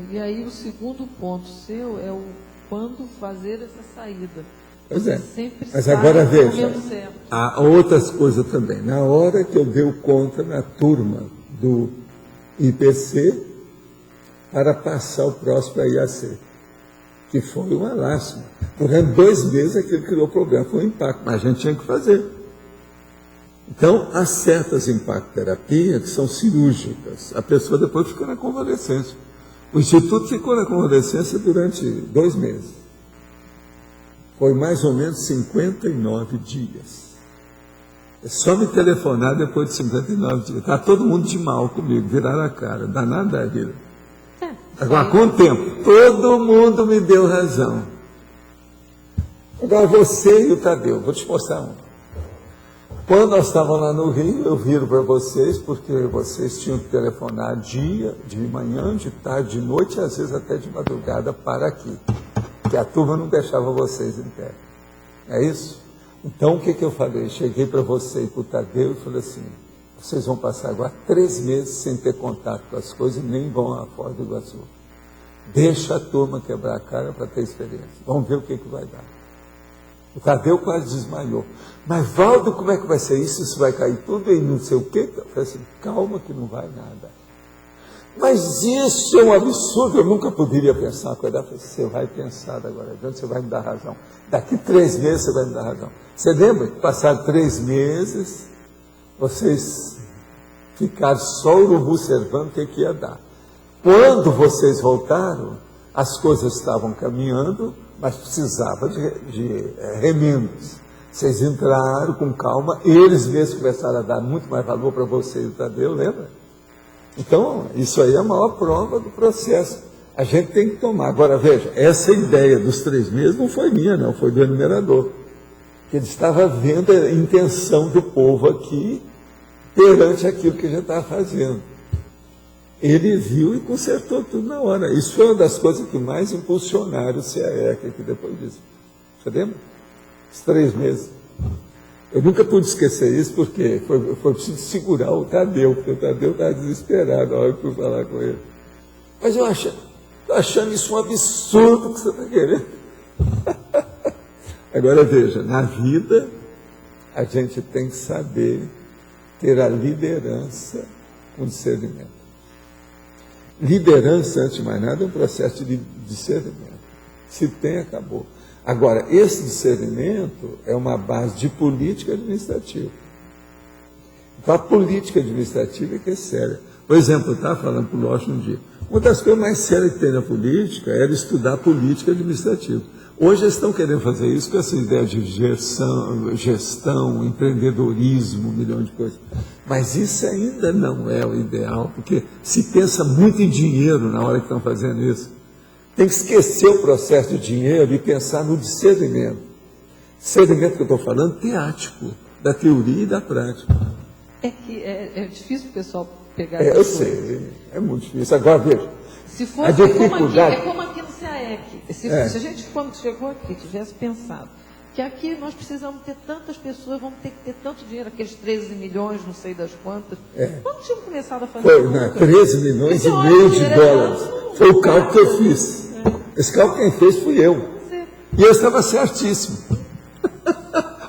E aí o segundo ponto seu é o quando fazer essa saída. Pois é. Sempre mas agora veja, certo. há outras coisas também. Na hora que eu dei conta na turma do IPC para passar o próximo para IAC, que foi uma lástima. Durante 2 meses aquilo criou problema, foi um impacto, mas a gente tinha que fazer. Então, há certas impactoterapias que são cirúrgicas. A pessoa depois fica na convalescência. O Instituto ficou na convalescência durante 2 meses. Foi mais ou menos 59 dias. É só me telefonar depois de 59 dias. Está todo mundo de mal comigo, viraram a cara, danado da vida. Agora, com o tempo, todo mundo me deu razão. Agora, você e o Tadeu, vou te mostrar um. Quando nós estávamos lá no Rio, eu viro para vocês, porque vocês tinham que telefonar dia, de manhã, de tarde, de noite, e às vezes até de madrugada para aqui. Que a turma não deixava vocês em pé. É isso? Então, o que eu falei? Cheguei para você e para o Tadeu e falei assim, vocês vão passar agora 3 meses sem ter contato com as coisas e nem vão a Foz do Iguaçu. Deixa a turma quebrar a cara para ter experiência. Vamos ver o que vai dar. O Tadeu quase desmaiou. Mas, Valdo, como é que vai ser isso? Isso vai cair tudo e não sei o quê? Eu falei assim, calma que não vai nada. Mas isso é um absurdo, eu nunca poderia pensar uma coisa. Eu falei, você vai pensar agora, você vai me dar razão. Daqui 3 meses você vai me dar razão. Você lembra que passaram 3 meses, vocês ficaram só o urubu observando o que ia dar. Quando vocês voltaram, as coisas estavam caminhando, mas precisava de remendos. Vocês entraram com calma, eles mesmos começaram a dar muito mais valor para vocês, Tadeu, lembra? Então, isso aí é a maior prova do processo. A gente tem que tomar. Agora, veja, essa ideia dos 3 meses não foi minha, não, foi do enumerador. Que ele estava vendo a intenção do povo aqui perante aquilo que a gente estava fazendo. Ele viu e consertou tudo na hora. Isso foi uma das coisas que mais impulsionaram o CAEC aqui depois disso. Você lembra? Os 3 meses. Eu nunca pude esquecer isso, porque foi preciso segurar o Tadeu, porque o Tadeu estava desesperado na hora que eu fui falar com ele. Mas eu estou achando isso um absurdo que você está querendo. Agora veja, na vida a gente tem que saber ter a liderança com discernimento. Liderança, antes de mais nada, é um processo de discernimento. Se tem, acabou. Agora, esse discernimento é uma base de política administrativa. Então, a política administrativa é que é séria. Por exemplo, eu estava falando para o Loche um dia, uma das coisas mais sérias que tem na política era estudar política administrativa. Hoje eles estão querendo fazer isso com essa ideia de gestão, empreendedorismo, 1 milhão de coisas. Mas isso ainda não é o ideal, porque se pensa muito em dinheiro na hora que estão fazendo isso. Tem que esquecer o processo de dinheiro e pensar no discernimento. Discernimento que eu estou falando, teático, da teoria e da prática. É que é difícil o pessoal pegar Eu isso. sei, é muito difícil. Agora, veja, Se a fosse dificuldade... é como aqui no CAEC. Se a gente, quando chegou aqui, tivesse pensado que aqui nós precisamos ter tantas pessoas, vamos ter que ter tanto dinheiro, aqueles 13 milhões, não sei das quantas. Não tínhamos começado a fazer Foi, nunca. 13 milhões e meio de dólares. Foi o cálculo que eu fiz. Esse cálculo quem fez fui eu. E eu estava certíssimo.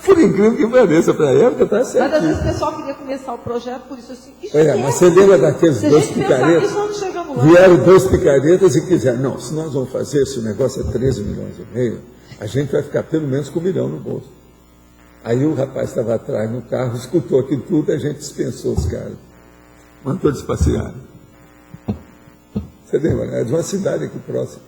Por incrível que pareça, para a época estava Mas às vezes certíssimo. o pessoal queria começar o projeto, por isso assim. Mas você lembra daqueles Se a dois gente pensar picaretas? nisso, nós não chegamos lá. Vieram 2 picaretas e quiseram, não, se nós vamos fazer, se o negócio é 13 milhões e meio, a gente vai ficar pelo menos com 1 milhão no bolso. Aí o rapaz estava atrás no carro, escutou aquilo tudo, a gente dispensou os caras. Mandou eles passearem. Você lembra, né? É de uma cidade aqui próxima.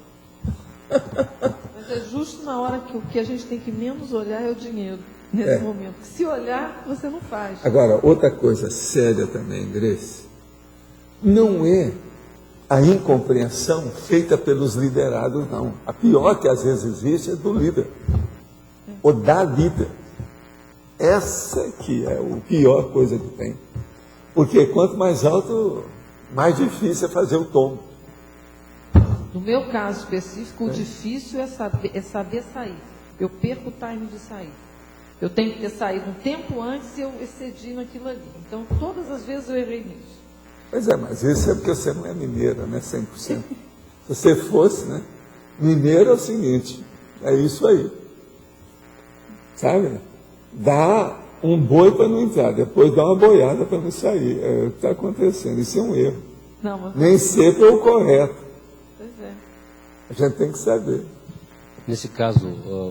Mas é justo na hora que o que a gente tem que menos olhar é o dinheiro, nesse momento. Se olhar, você não faz. Agora, outra coisa séria também, Grace, não é a incompreensão feita pelos liderados, não. A pior que às vezes existe é do líder, ou da líder. Essa que é a pior coisa que tem. Porque quanto mais alto, mais difícil é fazer o tombo. No meu caso específico, o difícil é saber sair. Eu perco o time de sair. Eu tenho que ter saído um tempo antes e eu excedi naquilo ali. Então, todas as vezes eu errei nisso. Pois é, mas isso é porque você não é mineira, né, 100%. Se você fosse, né, mineiro é o seguinte, é isso aí. Sabe? Dá um boi para não entrar, depois dá uma boiada para não sair. É o que está acontecendo, isso é um erro. Não, mas... Nem sempre é o correto. Pois é. A gente tem que saber. Nesse caso,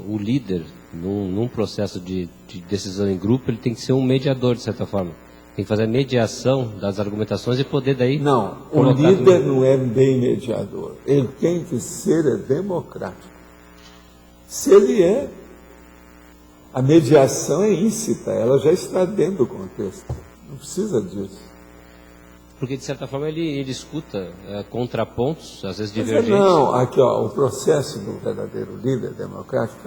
o líder, num processo de decisão em grupo, ele tem que ser um mediador, de certa forma. Tem que fazer a mediação das argumentações e poder daí... Não, o colocar líder não é bem mediador. Ele tem que ser democrático. Se ele é, a mediação é íncita, ela já está dentro do contexto. Não precisa disso. Porque, de certa forma, ele escuta contrapontos, às vezes Mas divergentes. não, aqui ó, o processo do verdadeiro líder democrático,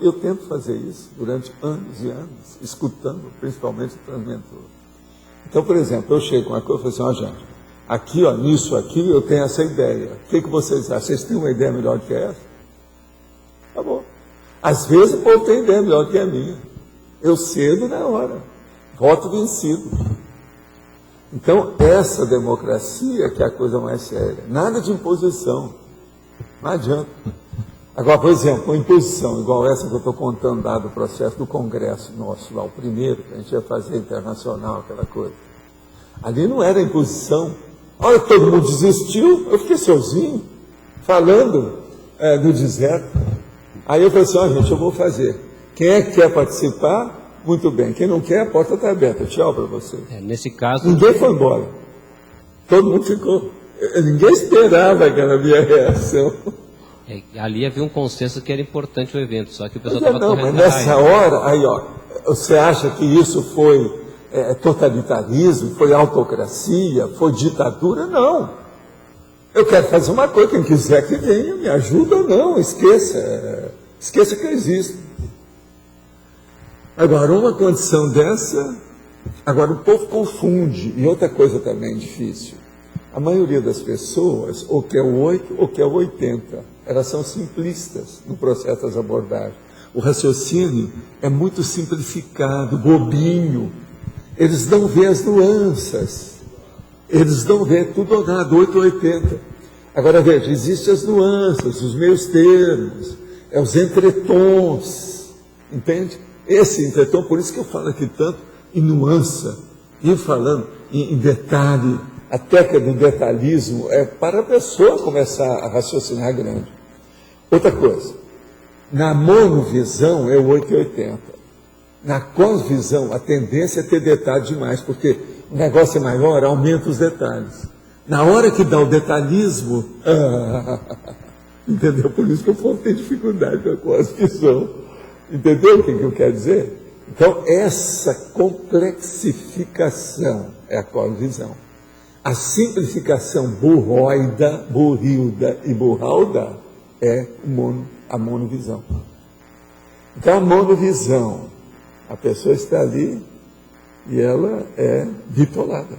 eu tento fazer isso durante anos e anos, escutando principalmente o transmentor. Então, por exemplo, eu chego com uma coisa e falo assim, ó gente, aqui ó, nisso aqui eu tenho essa ideia. O que vocês acham? Vocês têm uma ideia melhor que essa? Tá bom. Às vezes o povo tem ideia melhor que a minha. Eu cedo na hora. Voto vencido. Então, essa democracia que é a coisa mais séria. Nada de imposição. Não adianta. Agora, por exemplo, uma imposição igual essa que eu estou contando, dado o processo do Congresso nosso lá, o primeiro, que a gente ia fazer internacional, aquela coisa. Ali não era imposição. Olha, todo mundo desistiu, eu fiquei sozinho, falando do deserto. Aí eu falei assim, ó gente, eu vou fazer. Quem é que quer participar? Muito bem. Quem não quer, a porta está aberta. Tchau para você. Nesse caso... Ninguém foi embora. Todo mundo ficou. Ninguém esperava aquela minha reação. Ali havia um consenso que era importante o evento, só que o pessoal Mas estava não, mas nessa hora, aí ó, você acha que isso foi totalitarismo, foi autocracia, foi ditadura? Não. Eu quero fazer uma coisa, quem quiser que venha, me ajuda, não, esqueça que eu existo. Agora, uma condição dessa, agora o povo confunde, e outra coisa também difícil, a maioria das pessoas ou quer o 8 ou quer o 80, elas são simplistas no processo das abordagens. O raciocínio é muito simplificado, bobinho, eles não veem as nuances, eles não veem tudo ou nada, 8 ou 80. Agora veja, existem as nuances, os meios termos, os entretons, entende? Esse entretom, por isso que eu falo aqui tanto em nuança, e falando em detalhe, a técnica do detalhismo é para a pessoa começar a raciocinar grande. Outra coisa, na monovisão é o 8 e 80. Na cosvisão, a tendência é ter detalhe demais, porque o negócio é maior, aumenta os detalhes. Na hora que dá o detalhismo, entendeu? Por isso que o povo tem dificuldade com a cosvisão. Entendeu o que eu quero dizer? Então, essa complexificação é a cosvisão. A simplificação burroida, burrilda e burralda é a monovisão. Então, a monovisão, a pessoa está ali e ela é bitolada.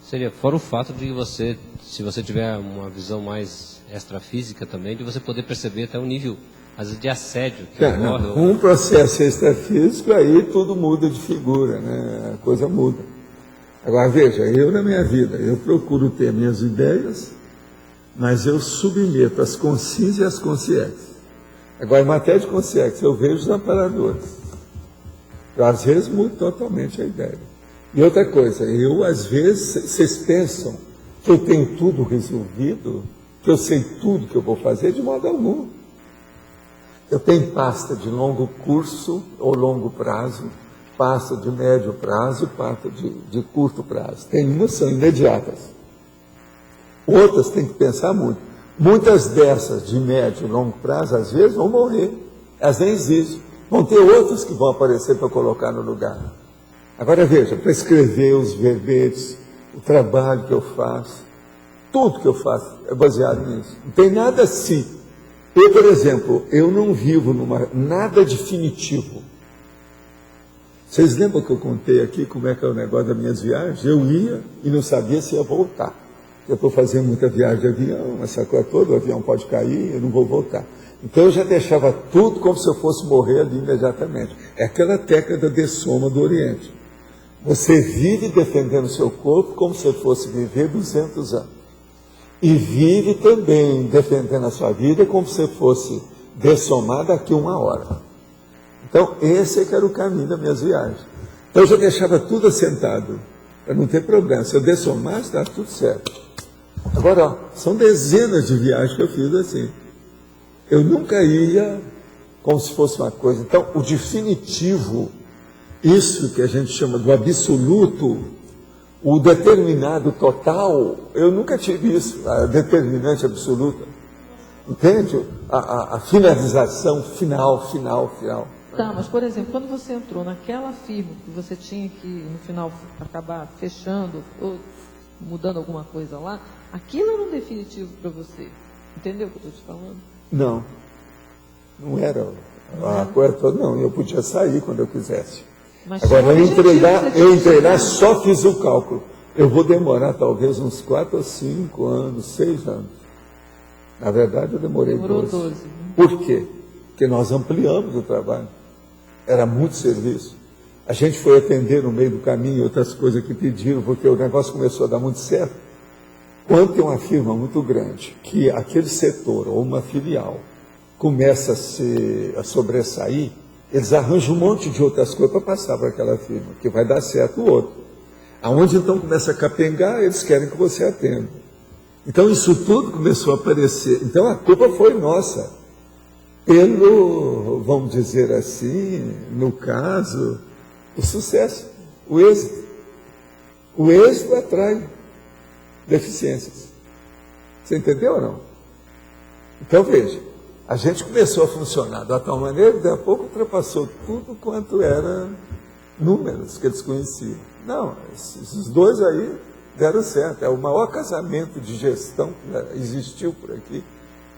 Seria fora o fato de você, se você tiver uma visão mais extrafísica também, de você poder perceber até um nível, às vezes, de assédio que ocorre. Um processo extrafísico, aí tudo muda de figura, né? A coisa muda. Agora, veja, eu na minha vida, eu procuro ter minhas ideias, mas eu submeto as consciências e as consciências. Agora, em matéria de consciência, eu vejo os amparadores. Eu, às vezes, mudo totalmente a ideia. E outra coisa, eu, às vezes, vocês pensam que eu tenho tudo resolvido, que eu sei tudo que eu vou fazer, de modo algum. Eu tenho pasta de longo curso ou longo prazo, pasta de médio prazo e pasta de curto prazo. Tem umas que são imediatas. Outras tem que pensar muito. Muitas dessas de médio e longo prazo, às vezes, vão morrer. Elas nem existem. Vão ter outras que vão aparecer para colocar no lugar. Agora veja, para escrever os verbetes, o trabalho que eu faço, tudo que eu faço é baseado nisso. Não tem nada assim. Eu, por exemplo, eu não vivo nada definitivo. Vocês lembram que eu contei aqui como é que é o negócio das minhas viagens? Eu ia e não sabia se ia voltar. Eu estou fazendo muita viagem de avião, essa coisa toda, o avião pode cair, eu não vou voltar. Então eu já deixava tudo como se eu fosse morrer ali imediatamente. É aquela técnica de soma do Oriente. Você vive defendendo o seu corpo como se fosse viver 200 anos. E vive também defendendo a sua vida como se fosse dessomar daqui 1 hora. Então, esse é que era o caminho das minhas viagens. Então, eu já deixava tudo assentado, para não ter problema. Se eu dessomasse, estava tudo certo. Agora, ó, são dezenas de viagens que eu fiz assim. Eu nunca ia como se fosse uma coisa. Então, o definitivo, isso que a gente chama do absoluto, o determinado total, eu nunca tive isso, a determinante absoluta. Entende? A finalização final. Tá, mas, por exemplo, quando você entrou naquela firma que você tinha que, no final, acabar fechando ou mudando alguma coisa lá, aquilo era um definitivo para você. Entendeu o que eu estou te falando? Não era a coisa toda, não. Eu podia sair quando eu quisesse. Mas agora, eu entrei lá, né? só fiz o cálculo. Eu vou demorar talvez uns 4 ou 5 anos, 6 anos. Na verdade, eu demorei 12. Por quê? Porque nós ampliamos o trabalho. Era muito serviço. A gente foi atender no meio do caminho outras coisas que pediram, porque o negócio começou a dar muito certo. Quando tem uma firma muito grande, que aquele setor ou uma filial começa a sobressair, eles arranjam um monte de outras coisas para passar para aquela firma, que vai dar certo o outro. Aonde então começa a capengar, eles querem que você atenda. Então isso tudo começou a aparecer. Então a culpa foi nossa. Pelo, vamos dizer assim, no caso, o sucesso, o êxito. O êxito atrai deficiências. Você entendeu ou não? Então veja, a gente começou a funcionar de tal maneira que daqui a pouco ultrapassou tudo quanto era números que eles conheciam. Não, esses dois aí deram certo. É o maior casamento de gestão que existiu por aqui.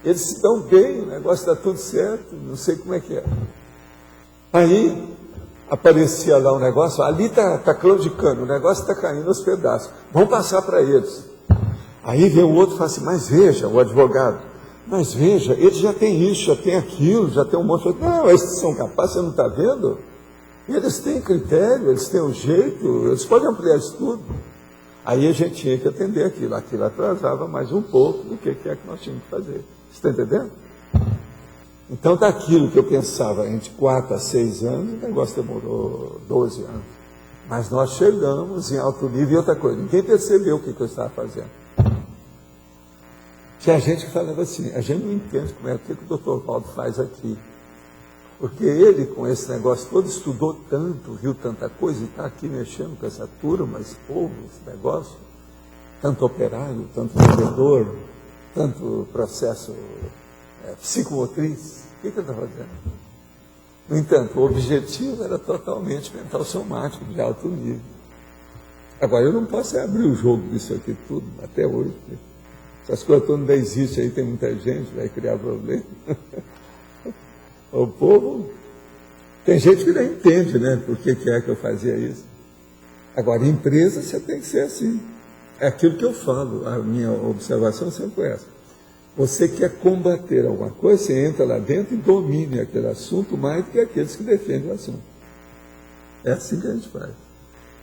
Eles se dão bem, o negócio está tudo certo, não sei como é que é. Aí aparecia lá um negócio, ali está claudicando, o negócio está caindo aos pedaços. Vamos passar para eles. Aí vem o outro e fala assim, mas veja, o advogado, mas veja, eles já têm isso, já tem aquilo, já tem um monte de... Não, esses são capazes, você não está vendo? Eles têm critério, eles têm um jeito, eles podem ampliar isso tudo. Aí a gente tinha que atender aquilo atrasava mais um pouco do que é que nós tínhamos que fazer. Você está entendendo? Então, daquilo que eu pensava entre 4 a 6 anos, o negócio demorou 12 anos. Mas nós chegamos em alto nível. E outra coisa, ninguém percebeu o que eu estava fazendo. Tinha gente que falava assim, a gente não entende como é o que o Dr. Valdo faz aqui. Porque ele, com esse negócio todo, estudou tanto, viu tanta coisa, e está aqui mexendo com essa turma, esse povo, esse negócio, tanto operário, tanto vendedor, tanto processo psicomotriz. O que ele está fazendo? No entanto, o objetivo era totalmente mental somático, de alto nível. Agora, eu não posso abrir o jogo disso aqui tudo, até hoje. Essas coisas todas não existem aí, tem muita gente, vai criar problema. O povo, tem gente que não entende, né, por que é que eu fazia isso. Agora, empresa, você tem que ser assim. É aquilo que eu falo, a minha observação sempre foi essa. Você quer combater alguma coisa, você entra lá dentro e domine aquele assunto mais do que aqueles que defendem o assunto. É assim que a gente faz.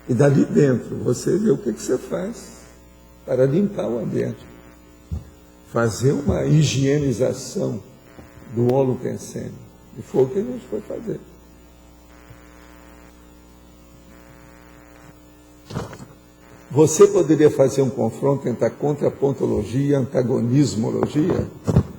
E dali dentro, você vê o que você faz para limpar o ambiente. Fazer uma higienização do holopensene. E foi o que a gente foi fazer. Você poderia fazer um confronto entre a contrapontologia e a antagonismologia?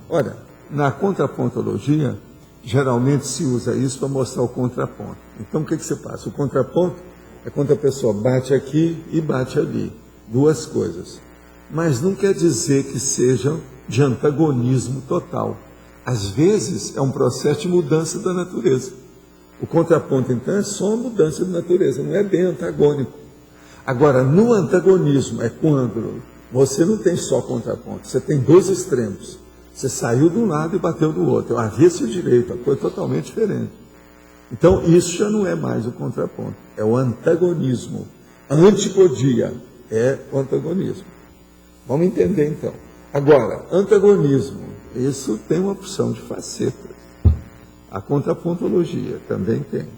Olha, na contrapontologia, geralmente se usa isso para mostrar o contraponto. Então, o que você passa? O contraponto é quando a pessoa bate aqui e bate ali. Duas coisas. Mas não quer dizer que sejam de antagonismo total. Às vezes, é um processo de mudança da natureza. O contraponto, então, é só uma mudança de natureza, não é bem antagônico. Agora, no antagonismo, é quando você não tem só contraponto, você tem dois extremos. Você saiu de um lado e bateu do outro. É o avesso e o direito, a coisa totalmente diferente. Então, isso já não é mais o contraponto, é o antagonismo. A antipodia é o antagonismo. Vamos entender, então. Agora, antagonismo, isso tem uma opção de facetas. A contrapontologia também tem.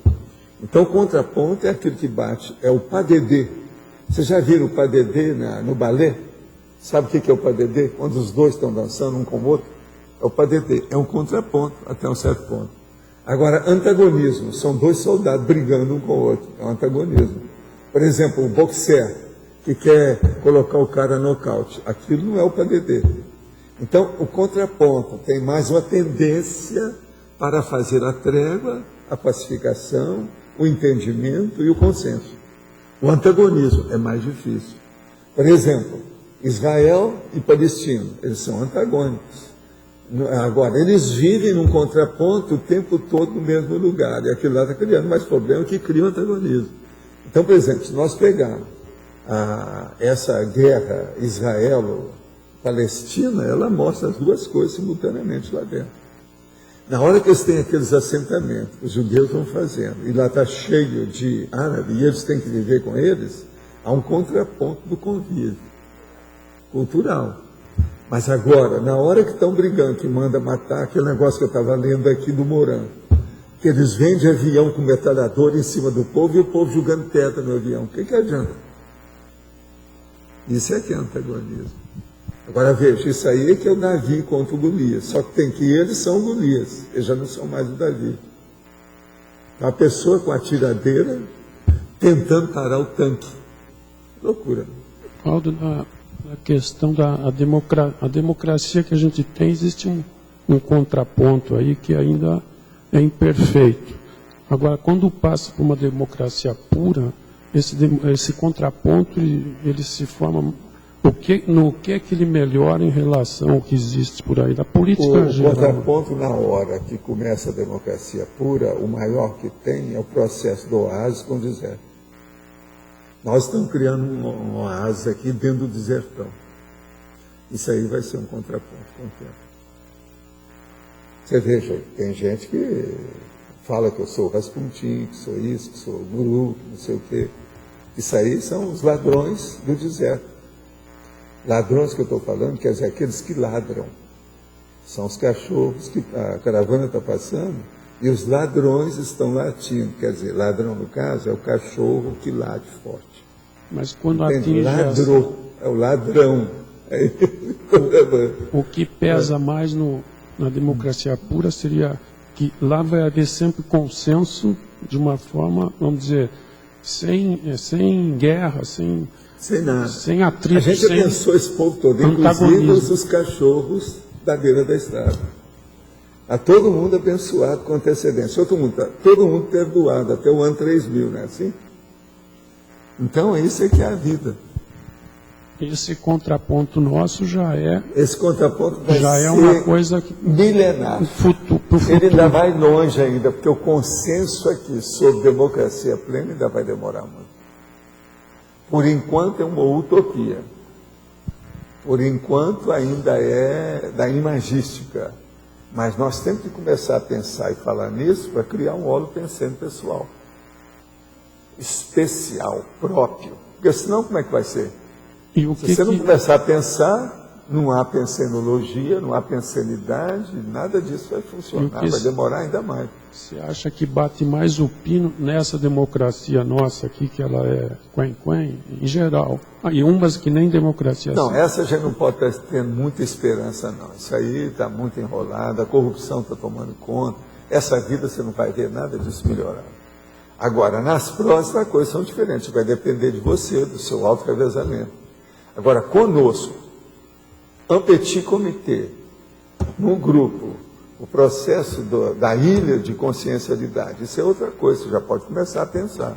Então, o contraponto é aquilo que bate, é o padedê. Vocês já viram o padedê no balé? Sabe o que é o padedê? Quando os dois estão dançando um com o outro? É o padedê, é um contraponto até um certo ponto. Agora, antagonismo, são dois soldados brigando um com o outro, é um antagonismo. Por exemplo, o boxer, que quer colocar o cara no nocaute, aquilo não é o padedê. Então, o contraponto tem mais uma tendência para fazer a trégua, a pacificação, o entendimento e o consenso. O antagonismo é mais difícil. Por exemplo, Israel e Palestina, eles são antagônicos. Agora, eles vivem num contraponto o tempo todo no mesmo lugar, e aquilo lá está criando mais problemas que cria o antagonismo. Então, por exemplo, se nós pegarmos essa guerra Israelo-Palestina, ela mostra as duas coisas simultaneamente lá dentro. Na hora que eles têm aqueles assentamentos, os judeus vão fazendo, e lá está cheio de árabes, e eles têm que viver com eles, há um contraponto do convívio cultural. Mas agora, na hora que estão brigando, que manda matar, aquele negócio que eu estava lendo aqui do Moran, que eles vêm de avião com metralhador em cima do povo, e o povo jogando pedra no avião. O que adianta? Isso é que é antagonismo. Agora veja, isso aí é que é o Davi contra o Golias. Só que tem que eles são Golias, eles já não são mais o Davi. A pessoa com a tiradeira tentando parar o tanque. Loucura. Aldo, na questão da democracia que a gente tem, existe um contraponto aí que ainda é imperfeito. Agora, quando passa por uma democracia pura, esse contraponto ele se forma. No que é que ele melhora em relação ao que existe por aí, da política geral? O contraponto, na hora que começa a democracia pura, o maior que tem é o processo do oásis com o deserto. Nós estamos criando um oásis aqui dentro do desertão. Isso aí vai ser um contraponto com o tempo. Você veja, tem gente que fala que eu sou Rasputin, que sou isso, que sou guru, que não sei o quê. Isso aí são os ladrões do deserto. Ladrões que eu estou falando, quer dizer, aqueles que ladram. São os cachorros que a caravana está passando e os ladrões estão latindo. Quer dizer, ladrão, no caso, é o cachorro que late forte. Mas quando atinge... Ladrou, é o ladrão. O que pesa mais na democracia pura seria que lá vai haver sempre consenso de uma forma, vamos dizer, sem guerra, sem nada. Sem atrito, a gente pensou esse povo todo, inclusive os cachorros da beira da estrada. Está todo mundo abençoado com antecedência. Todo mundo perdoado até o ano 3000, não é assim? Então, isso é que é a vida. Esse contraponto nosso já é... Esse contraponto vai já ser é uma coisa que, milenar. pro futuro. Ele ainda vai longe ainda, porque o consenso aqui sobre democracia plena ainda vai demorar muito. Por enquanto é uma utopia. Por enquanto ainda é da imagística. Mas nós temos que começar a pensar e falar nisso para criar um óleo pensante pessoal. Especial, próprio. Porque senão como é que vai ser? E o Se você não começar a pensar, não há pensenologia, não há pensanidade, nada disso vai funcionar, vai demorar ainda mais. Você acha que bate mais o pino nessa democracia nossa aqui, que ela é quen-quen, em geral? E umas que nem democracia. Não, assim. essa a gente não pode estar tendo muita esperança, não. Isso aí está muito enrolado, a corrupção está tomando conta. Essa vida você não vai ver nada disso melhorar. Agora, nas próximas, as coisas são diferentes, vai depender de você, do seu auto-revezamento. Agora, conosco, un petit comité, num grupo, o processo da ilha de consciencialidade, isso é outra coisa, você já pode começar a pensar.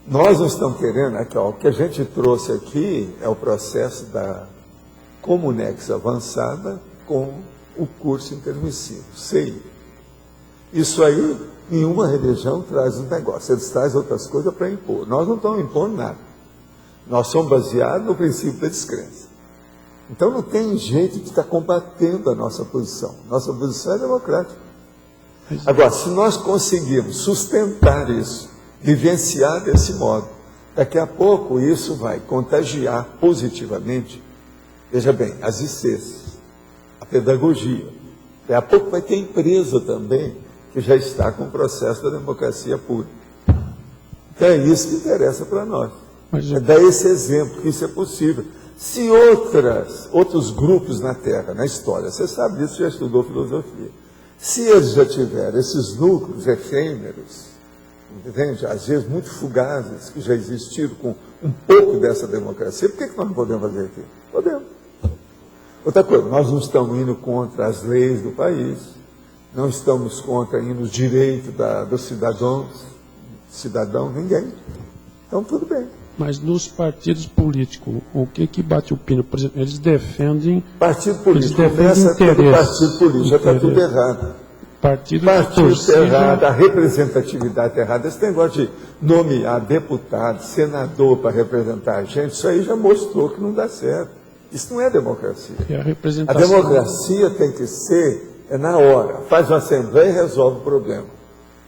Nós não estamos querendo, aqui, ó, o que a gente trouxe aqui é o processo da Comunex avançada com o curso intermissivo, CI. Isso aí, nenhuma religião traz um negócio, eles trazem outras coisas para impor. Nós não estamos impondo nada. Nós somos baseados no princípio da descrença. Então não tem jeito de estar combatendo a nossa posição. Nossa posição é democrática. Agora, se nós conseguirmos sustentar isso, vivenciar desse modo, daqui a pouco isso vai contagiar positivamente, veja bem, as ICs, a pedagogia. Daqui a pouco vai ter empresa também, que já está com o processo da democracia pura. Então é isso que interessa para nós. É dar esse exemplo, que isso é possível. Se outros grupos na Terra, na história, você sabe disso, já estudou filosofia, se eles já tiverem esses núcleos efêmeros, entende? Às vezes muito fugazes, que já existiram com um pouco dessa democracia, por que nós não podemos fazer aqui? Podemos. Outra coisa, nós não estamos indo contra as leis do país, não estamos contra os direitos dos cidadãos, ninguém. Então, tudo bem. Mas nos partidos políticos, o que bate o pino? Por exemplo, eles defendem... Partido político, começa pelo partido político, já está tudo errado. Partido errado, a representatividade errada. Esse negócio de nomear deputado, senador para representar a gente, isso aí já mostrou que não dá certo. Isso não é democracia. A democracia tem que ser na hora. Faz uma assembleia e resolve o problema.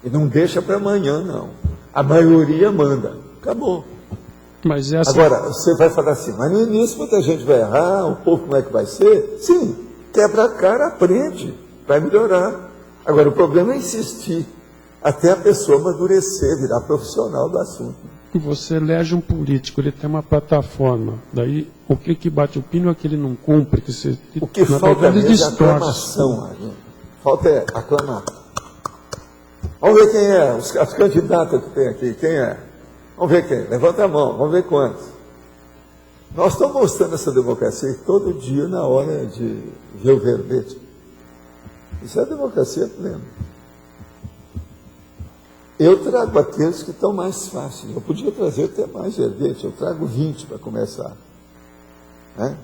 E não deixa para amanhã, não. A maioria manda. Acabou. Mas Agora, você vai falar assim, mas no início muita gente vai errar, o povo como é que vai ser? Sim, quebra a cara, aprende, vai melhorar. Agora, o problema é insistir até a pessoa amadurecer, virar profissional do assunto. Você elege um político, ele tem uma plataforma, daí o que bate o pino é que ele não cumpre. O que falta mesmo é aclamação. Falta é aclamar. Vamos ver quem é, as candidatas que tem aqui, quem é? Vamos ver quem? Levanta a mão, vamos ver quantos. Nós estamos mostrando essa democracia todo dia na hora de ver o verbete. Isso é democracia plena. Eu trago aqueles que estão mais fáceis. Eu podia trazer até mais verbete, eu trago 20 para começar. Né?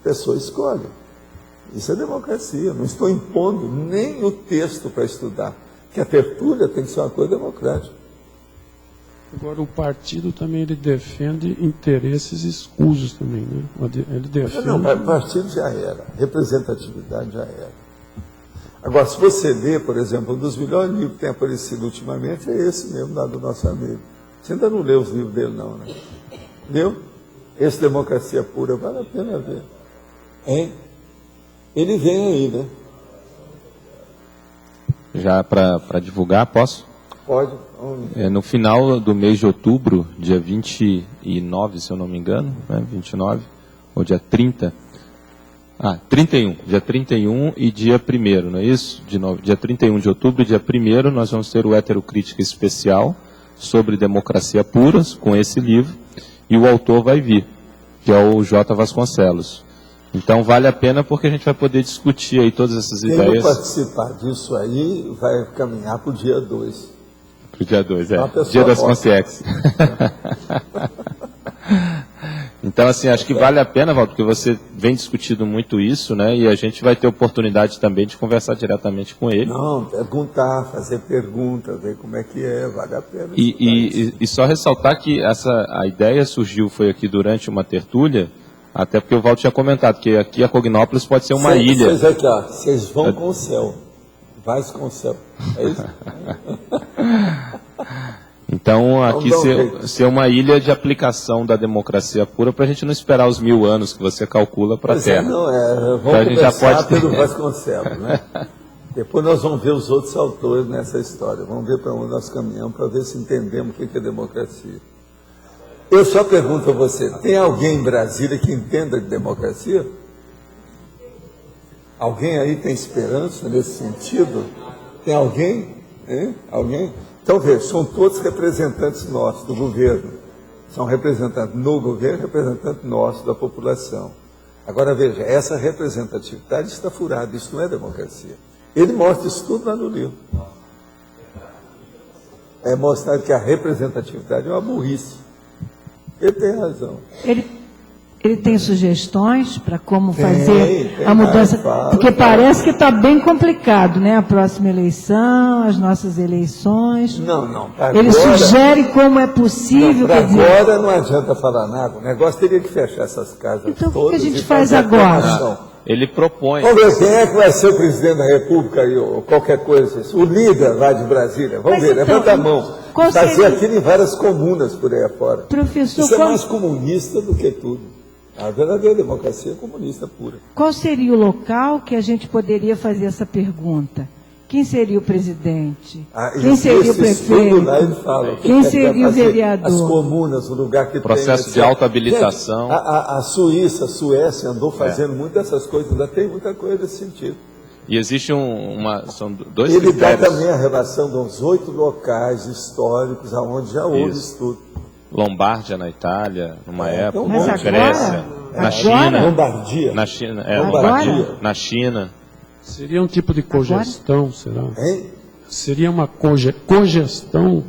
A pessoa escolhe. Isso é democracia. Não estou impondo nem o texto para estudar. Que a tertúlia tem que ser uma coisa democrática. Agora, o partido também ele defende interesses escusos também, né? Ele defende... Não, o partido já era, representatividade já era. Agora, se você ler, por exemplo, um dos melhores livros que tem aparecido ultimamente é esse mesmo, lá do nosso amigo. Você ainda não leu os livros dele, não, né? Leu? Esse Democracia Pura, vale a pena ver. Hein? Ele vem aí, né? Já para divulgar, posso? Pode. No final do mês de outubro, dia 29, se eu não me engano, né, 29, ou dia 30, 31, dia 31 e dia 1º, não é isso? Dia 31 de outubro e dia 1º nós vamos ter o Heterocrítica Especial sobre democracia pura, com esse livro, e o autor vai vir, que é o J. Vasconcelos. Então vale a pena porque a gente vai poder discutir aí todas essas Quem ideias. não participar disso aí vai caminhar para o dia 2. Pro dia 2, Uma pessoa Dia das morta. Consciências. Então, assim, acho que vale a pena, Valdo, porque você vem discutindo muito isso, né? E a gente vai ter oportunidade também de conversar diretamente com ele. Não, perguntar, fazer perguntas, ver como é que é, vale a pena. E só ressaltar que a ideia surgiu, foi aqui durante uma tertúlia, até porque o Valdo tinha comentado que aqui a Cognópolis pode ser uma ilha. Vocês aqui, ó, vocês vão com o céu. Vai com o céu. É isso? Então, aqui Vamos dar um jeito. ser uma ilha de aplicação da democracia pura, para a gente não esperar os 1000 anos que você calcula para a Pois Terra. não, Então, vamos a gente já começar pode ter- pelo Vasconcelos, né? Depois nós vamos ver os outros autores nessa história. Vamos ver para onde nós caminhamos, para ver se entendemos o que é democracia. Eu só pergunto a você, tem alguém em Brasília que entenda de democracia? Alguém aí tem esperança nesse sentido? Tem alguém? Hein? Alguém? Então, veja, são todos representantes nossos, do governo. São representantes no governo, representantes nossos, da população. Agora, veja, essa representatividade está furada, isso não é democracia. Ele mostra isso tudo lá no livro. É mostrar que a representatividade é uma burrice. Ele tem razão. Ele tem sugestões para como Tem, fazer tem a mudança? mais, fala, Porque fala. parece que está bem complicado, né? A próxima eleição, as nossas eleições. Não. Pra Ele agora- sugere como é possível. Para quer dizer, agora não adianta falar nada. O negócio teria que fechar essas casas Então, o que todas. a gente e faz fazer a agora? aclamação. Ele propõe. Vamos ver quem é que vai ser o presidente da República aí, ou qualquer coisa. O líder lá de Brasília. Vamos Mas ver, então, levanta a mão. qual Fazer seria- aquilo em várias comunas por aí afora. Professor, Isso é qual- mais comunista do que tudo. A verdadeira democracia é comunista pura. qual seria o local que a gente poderia fazer essa pergunta? Quem seria o presidente? Quem seria o prefeito? Lá ele fala, Quem que seria o fazer vereador? As comunas, o lugar que Processo tem... de autohabilitação. Gente, a Suíça, a Suécia andou fazendo muitas dessas coisas, ainda tem muita coisa nesse sentido. E existe são dois Ele dá critérios. também a relação dos 8 locais históricos onde já houve Isso. estudo. Lombardia na Itália, numa época, Mas na agora- Grécia, na agora- China, Lombardia. na China, Agora? na China. Seria um tipo de cogestão, será? Hein? Seria uma cogestão,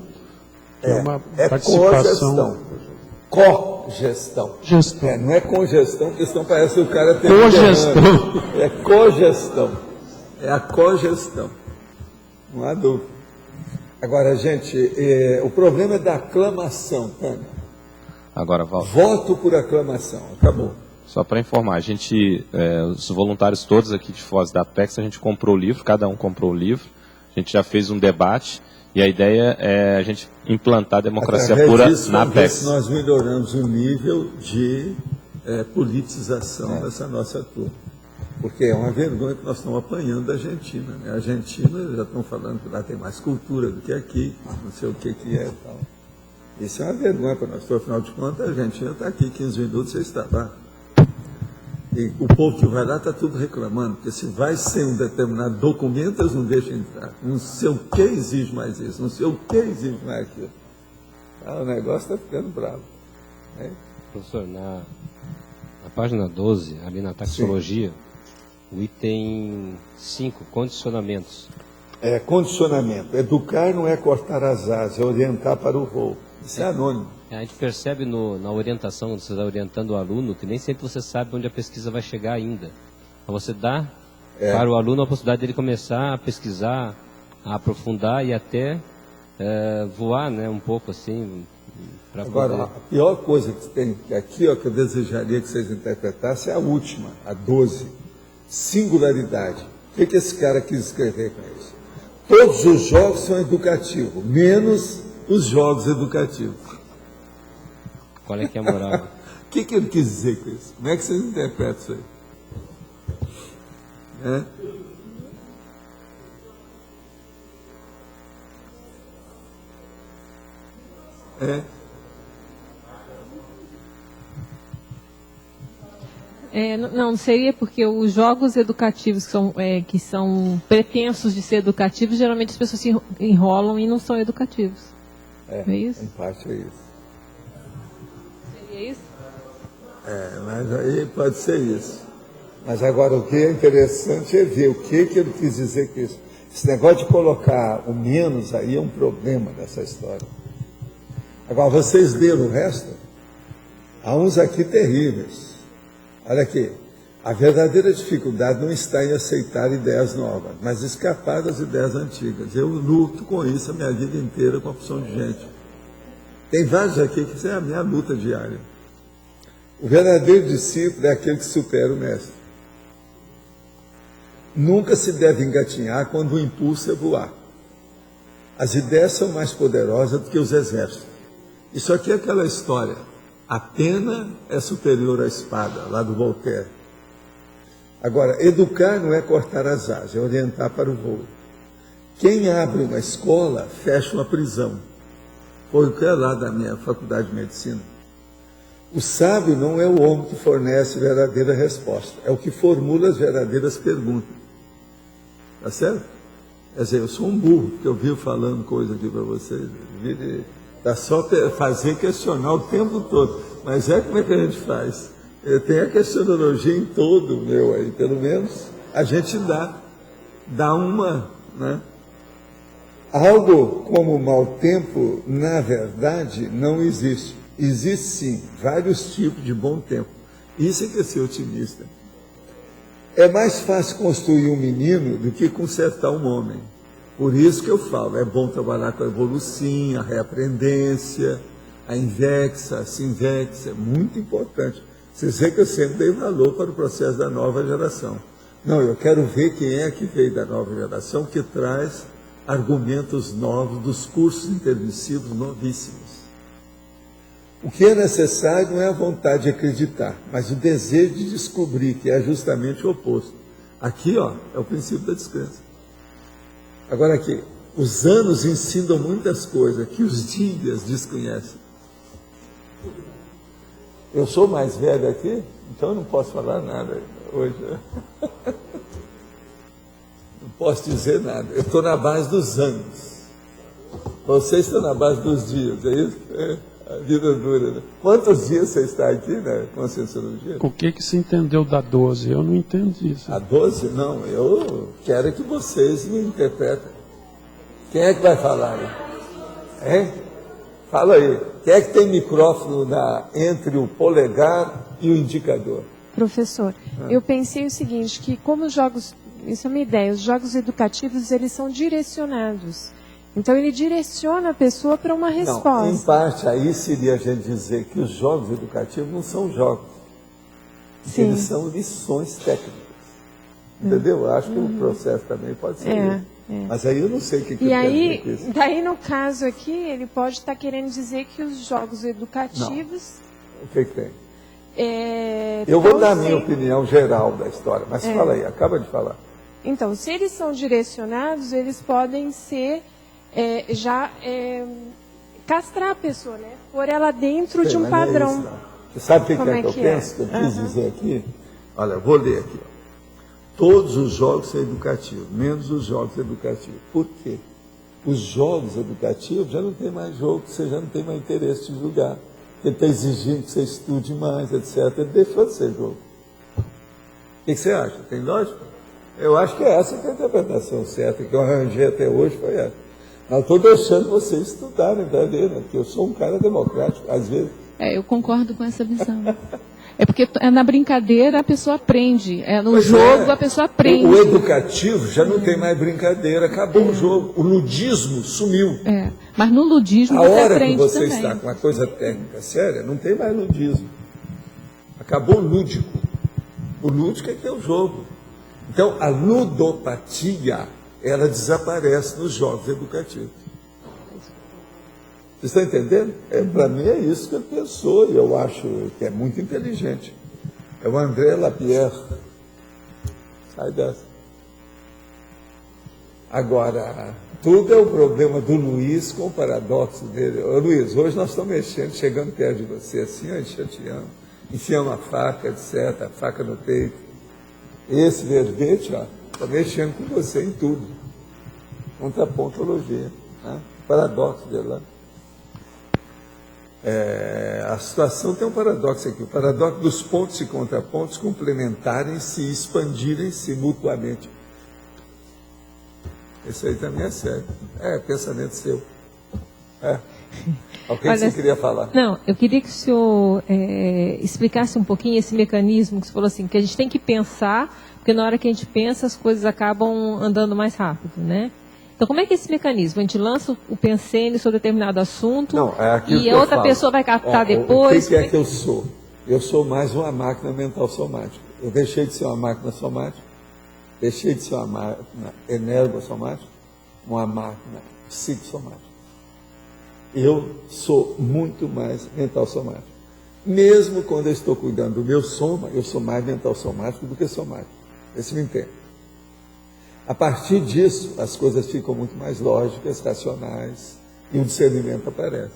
que é uma participação. Cogestão. Gestão. Não é congestão, porque senão parece que o cara tem... Cogestão. É cogestão. É a cogestão. Não há dúvida. Agora, gente, o problema é da aclamação, Tânia. Agora, Valdo, Voto por aclamação. Acabou. só para informar, a gente, os voluntários todos aqui de Foz da Apex, a gente comprou o livro, cada um comprou o livro, a gente já fez um debate, e a ideia é a gente implantar a democracia Através pura disso, na vamos ver Apex. se nós melhoramos o nível de politização dessa nossa turma. Porque é uma vergonha que nós estamos apanhando da Argentina. Né? A Argentina, já estão falando que lá tem mais cultura do que aqui, não sei o que é e tal. Isso é uma vergonha para nós. Afinal de contas, a Argentina está aqui, 15 minutos você está lá. E o povo que vai lá está tudo reclamando, porque se vai sem um determinado documento, eles não deixam entrar. Não sei o que exige mais isso, não sei o que exige mais aquilo. O negócio está ficando bravo. Né? Professor, na página 12, ali na taxologia, o item 5, condicionamentos. Condicionamento. Educar não é cortar as asas, é orientar para o voo. Isso é anônimo. A gente percebe na orientação, quando você está orientando o aluno, que nem sempre você sabe onde a pesquisa vai chegar ainda. Então você dá para o aluno a possibilidade dele começar a pesquisar, a aprofundar e até voar, né, um pouco assim. Agora, a pior coisa que tem aqui, ó, que eu desejaria que vocês interpretassem, é a última, a 12. Singularidade. O que esse cara quis escrever com isso? Todos os jogos são educativos, menos os jogos educativos. Qual é que é a moral? O que ele quis dizer com isso? Como é que vocês interpretam isso aí? Não seria porque os jogos educativos que são pretensos de ser educativos, geralmente as pessoas se enrolam e não são educativos. É isso? Em parte é isso. Seria isso? Mas aí pode ser isso. Mas agora o que é interessante é ver o que ele quis dizer com isso. Esse negócio de colocar o menos aí é um problema dessa história. Agora, vocês leram o resto? Há uns aqui terríveis. Olha aqui. A verdadeira dificuldade não está em aceitar ideias novas, mas escapar das ideias antigas. Eu luto com isso a minha vida inteira com a opção de gente. Tem vários aqui que isso é a minha luta diária. O verdadeiro discípulo é aquele que supera o mestre. Nunca se deve engatinhar quando o impulso é voar. As ideias são mais poderosas do que os exércitos. Isso aqui é aquela história. A pena é superior à espada, lá do Voltaire. Agora, educar não é cortar as asas, é orientar para o voo. Quem abre uma escola, fecha uma prisão. Foi o que é lá da minha faculdade de medicina. O sábio não é o homem que fornece verdadeira resposta, é o que formula as verdadeiras perguntas. Tá certo? Quer dizer, eu sou um burro, porque eu vivo falando coisa aqui para vocês. Está só fazer questionar o tempo todo. Mas como é que a gente faz? Tem a questionologia em todo o meu aí, pelo menos a gente dá uma, né? Algo como o mau tempo, na verdade, não existe. Existe sim vários tipos de bom tempo. Isso é que é ser otimista. É mais fácil construir um menino do que consertar um homem. Por isso que eu falo, é bom trabalhar com a evolução, a reaprendência, a invexa, a sinvexa, é muito importante. Vocês veem que eu sempre dei valor para o processo da nova geração. Não, eu quero ver quem é que veio da nova geração, que traz argumentos novos dos cursos intermissivos novíssimos. O que é necessário não é a vontade de acreditar, mas o desejo de descobrir, que é justamente o oposto. Aqui, é o princípio da descrença. Agora aqui, os anos ensinam muitas coisas que os dias desconhecem. Eu sou mais velho aqui, então eu não posso falar nada hoje. Não posso dizer nada. Eu estou na base dos anos. Vocês estão na base dos dias, é isso? A vida dura, né? Quantos dias você está aqui na Conscienciologia? O que se entendeu da 12? Eu não entendi isso. A 12? Não, eu quero que vocês me interpretem. Quem é que vai falar aí? Hein? Fala aí. Quem é que tem micrófono entre o polegar e o indicador? Professor, eu pensei o seguinte, que como os jogos, isso é uma ideia, os jogos educativos, eles são direcionados. Então, ele direciona a pessoa para uma resposta. Não, em parte, aí seria a gente dizer que os jogos educativos não são jogos. Sim. Eles são lições técnicas. Entendeu? Eu acho que o processo também pode ser. Mas aí eu não sei o que eu quero dizer com isso. Daí, no caso aqui, ele pode estar querendo dizer que os jogos educativos... Não. O que tem? Eu vou dar a minha opinião geral da história, mas fala aí, acaba de falar. Então, se eles são direcionados, eles podem ser... castrar a pessoa, né? Pôr ela dentro de um padrão. Você sabe o que é que eu penso? Que eu quis dizer aqui? Olha, eu vou ler aqui. Todos os jogos são educativos, menos os jogos educativos. Por quê? Os jogos educativos já não tem mais jogo, você já não tem mais interesse de julgar. Ele está exigindo que você estude mais, etc. Ele deixou de ser jogo. O que você acha? Tem lógica? Eu acho que essa que é a interpretação certa, que eu arranjei até hoje, foi essa. Não estou deixando vocês estudarem, tá vendo? Porque eu sou um cara democrático, às vezes. Eu concordo com essa visão. É porque na brincadeira a pessoa aprende, no jogo a pessoa aprende. O educativo já não tem mais brincadeira, acabou o jogo. O ludismo sumiu. Mas no ludismo você aprende também. A hora que você está com uma coisa técnica séria, não tem mais ludismo. Acabou o lúdico. O lúdico é que é o jogo. Então, a ludopatia, ela desaparece nos jogos educativos. Vocês estão entendendo? Para mim é isso que ele pensou, e eu acho que é muito inteligente. É o André Lapierre. Sai dessa. Agora, tudo é o problema do Luiz com o paradoxo dele. Ô, Luiz, hoje nós estamos mexendo, chegando perto de você, assim, chateando, enfiando a faca, etc., a faca no peito. Esse verbete, está mexendo com você em tudo. Contrapontologia, né? Paradoxo dele lá. A situação tem um paradoxo aqui, o paradoxo dos pontos e contrapontos complementarem-se e expandirem-se mutuamente. Esse aí também é sério. Pensamento seu. Alguém que você queria falar? Não, eu queria que o senhor explicasse um pouquinho esse mecanismo que você falou assim, que a gente tem que pensar, porque na hora que a gente pensa, as coisas acabam andando mais rápido, né? Então, como é que é esse mecanismo? A gente lança o pensene sobre determinado assunto e a outra pessoa vai captar depois? O que é que eu sou? Eu sou mais uma máquina mental somática. Eu deixei de ser uma máquina somática, deixei de ser uma máquina energossomática, uma máquina psicossomática. Eu sou muito mais mental somático. Mesmo quando eu estou cuidando do meu soma, eu sou mais mental somático do que somático. Esse me entende. A partir disso, as coisas ficam muito mais lógicas, racionais, e o discernimento aparece.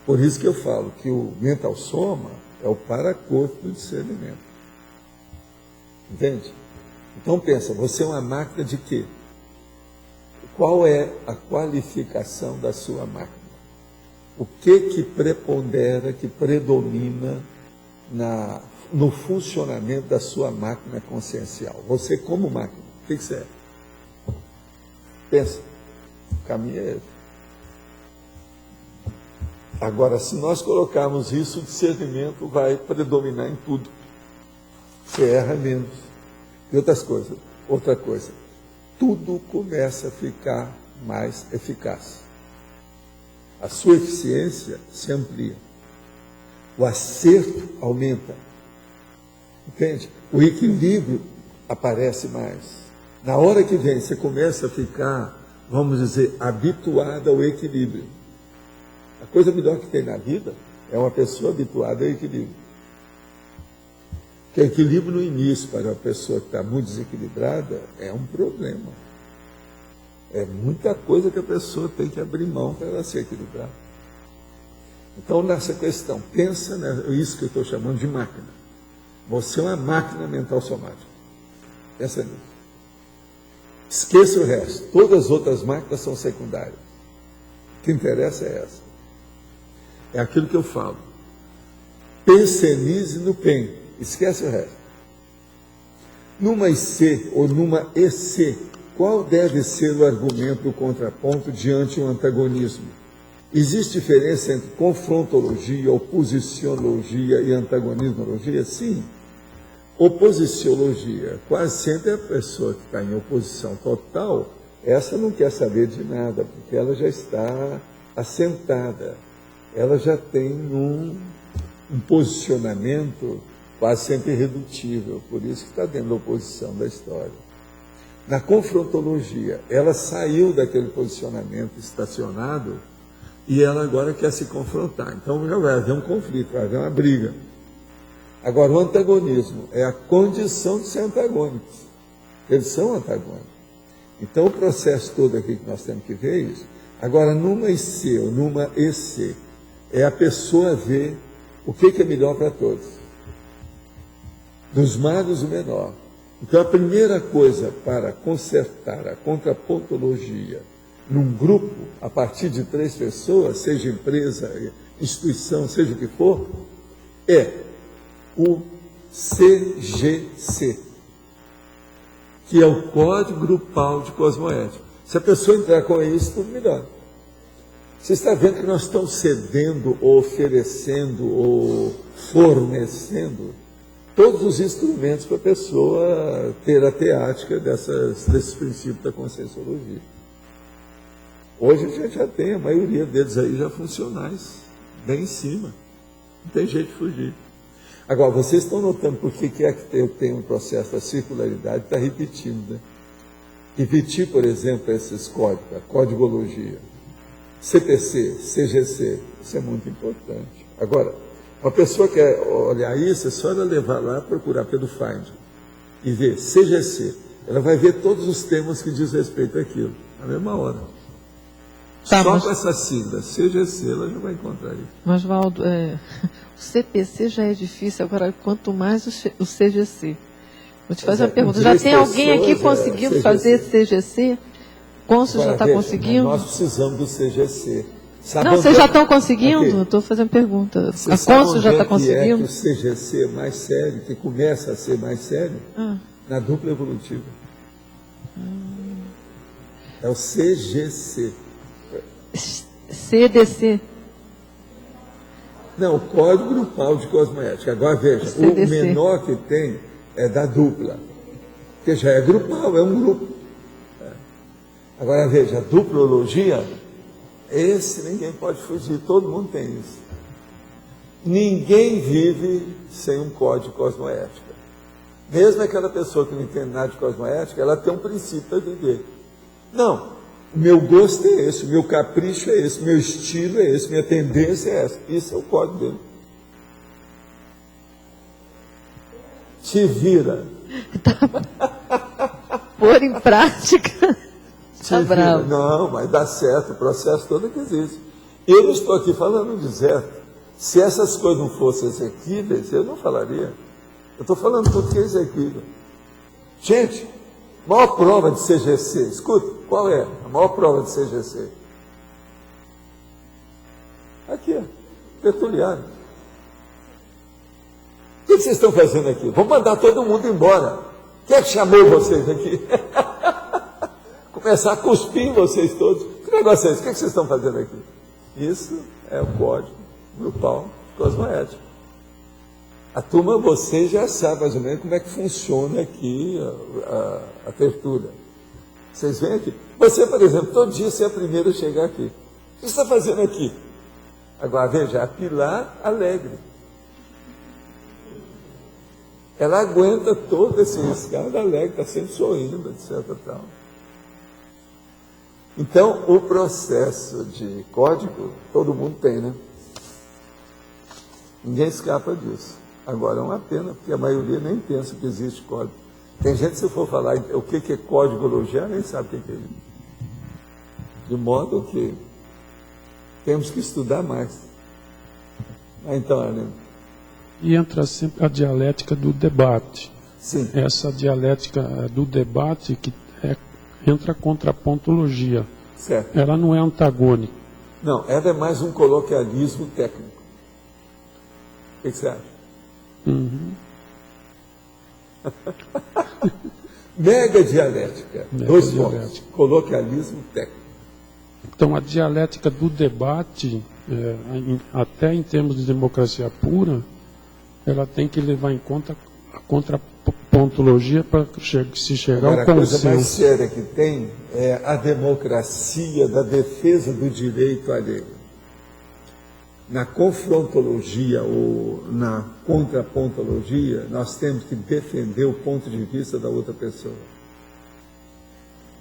Por isso que eu falo que o mental soma é o paracorpo do discernimento. Entende? Então pensa, você é uma máquina de quê? Qual é a qualificação da sua máquina? O que prepondera, que predomina no funcionamento da sua máquina consciencial? Você como máquina, o que você é? Pensa, o caminho é esse. Agora, se nós colocarmos isso, o discernimento vai predominar em tudo. Você erra menos. E outra coisa, tudo começa a ficar mais eficaz. A sua eficiência se amplia. O acerto aumenta. Entende? O equilíbrio aparece mais. Na hora que vem, você começa a ficar, vamos dizer, habituado ao equilíbrio. A coisa melhor que tem na vida é uma pessoa habituada ao equilíbrio. Porque equilíbrio no início, para uma pessoa que está muito desequilibrada, é um problema. É muita coisa que a pessoa tem que abrir mão para ela se equilibrar. Então, nessa questão, pensa nisso que eu estou chamando de máquina. Você é uma máquina mental somática. Pensa nisso. Esqueça o resto. Todas as outras máquinas são secundárias. O que interessa é essa. É aquilo que eu falo. Pensenize no PEN. Esquece o resto. Numa IC ou numa EC, qual deve ser o argumento do contraponto diante do antagonismo? Existe diferença entre confrontologia, oposicionologia e antagonismologia? Sim. Oposiciologia, quase sempre a pessoa que está em oposição total, essa não quer saber de nada, porque ela já está assentada, ela já tem um posicionamento quase sempre irredutível, por isso que está dentro da oposição da história. Na confrontologia, ela saiu daquele posicionamento estacionado e ela agora quer se confrontar. Então já vai haver um conflito, vai haver uma briga. Agora, o antagonismo é a condição de ser antagônicos. Eles são antagônicos. Então, o processo todo aqui que nós temos que ver é isso. Agora, numa IC ou numa EC, é a pessoa ver o que é melhor para todos. Dos magos, o menor. Então, a primeira coisa para consertar a contrapontologia num grupo, a partir de 3 pessoas, seja empresa, instituição, seja o que for, é o CGC, que é o Código Grupal de Cosmoética. Se a pessoa entrar com isso, tudo melhor. Você está vendo que nós estamos cedendo, ou oferecendo, ou fornecendo todos os instrumentos para a pessoa ter a teática desses princípios da conscienciologia. Hoje a gente já tem, a maioria deles aí já funcionais, bem em cima. Não tem jeito de fugir. Agora, vocês estão notando por que é que eu tenho um processo da circularidade, está repetindo, né? Repetir, por exemplo, esses códigos, a codigologia, CPC, CGC, isso é muito importante. Agora, uma pessoa quer olhar isso, é só ela levar lá, procurar pelo Find e ver CGC. Ela vai ver todos os temas que diz respeito àquilo, na mesma hora. Tá, só com essa sigla, CGC, ela já vai encontrar isso. Mas, Valdo, o CPC já é difícil, agora quanto mais o CGC. Vou te fazer uma pergunta. Já tem alguém aqui conseguindo fazer CGC? Cônsul já está conseguindo? Nós precisamos do CGC. Não, vocês já estão conseguindo? Estou fazendo pergunta. A Consul já está conseguindo? É que o CGC é mais sério, que começa a ser mais sério, na dupla evolutiva. É o CGC. CDC. Não, o Código Grupal de Cosmoética. Agora veja, o menor que tem é da dupla, que já é grupal, é um grupo. Agora veja, a duplologia, esse ninguém pode fugir, todo mundo tem isso. Ninguém vive sem um código cosmoético. Mesmo aquela pessoa que não entende nada de cosmoética, ela tem um princípio para viver. Não, o meu gosto é esse, o meu capricho é esse, o meu estilo é esse, minha tendência é essa. Isso é o código dele. Te vira. Pôr em prática. Tá bravo. Não, mas dá certo, o processo todo que existe. Eu não estou aqui falando de certo. Se essas coisas não fossem exequíveis, eu não falaria. Eu estou falando tudo que é exequível. Gente, a maior prova de CGC, escuta, qual é a maior prova de CGC? Aqui, ó, Tertuliano. O que vocês estão fazendo aqui? Vamos mandar todo mundo embora. Quem é que chamou vocês aqui? Começar a cuspir em vocês todos. Que negócio é esse? O que vocês estão fazendo aqui? Isso é o código grupal cosmoético. A turma, você já sabe mais ou menos como é que funciona aqui a tertúlia. Vocês vêm aqui. Você, por exemplo, todo dia você é a primeira a chegar aqui. O que você está fazendo aqui? Agora, veja, a Pilar Alegre. Ela aguenta todo esse riscado alegre, está sempre sorrindo, etc. Tal. Então, o processo de código, todo mundo tem, né? Ninguém escapa disso. Agora, é uma pena, porque a maioria nem pensa que existe código. Tem gente, se for falar o que é códigologia, nem sabe o que é isso. De modo que temos que estudar mais. Então, Helena. E entra sempre a dialética do debate. Sim. Essa dialética do debate que entra contra a pontologia. Certo. Ela não é antagônica. Não, ela é mais um coloquialismo técnico. O que você acha? Mega dialética. Dois pontos. Coloquialismo técnico. Então, a dialética do debate, até em termos de democracia pura, ela tem que levar em conta a contrapontologia para se chegar ao consenso. A coisa mais séria que tem é a democracia da defesa do direito alheio. Na confrontologia ou na contrapontologia, nós temos que defender o ponto de vista da outra pessoa.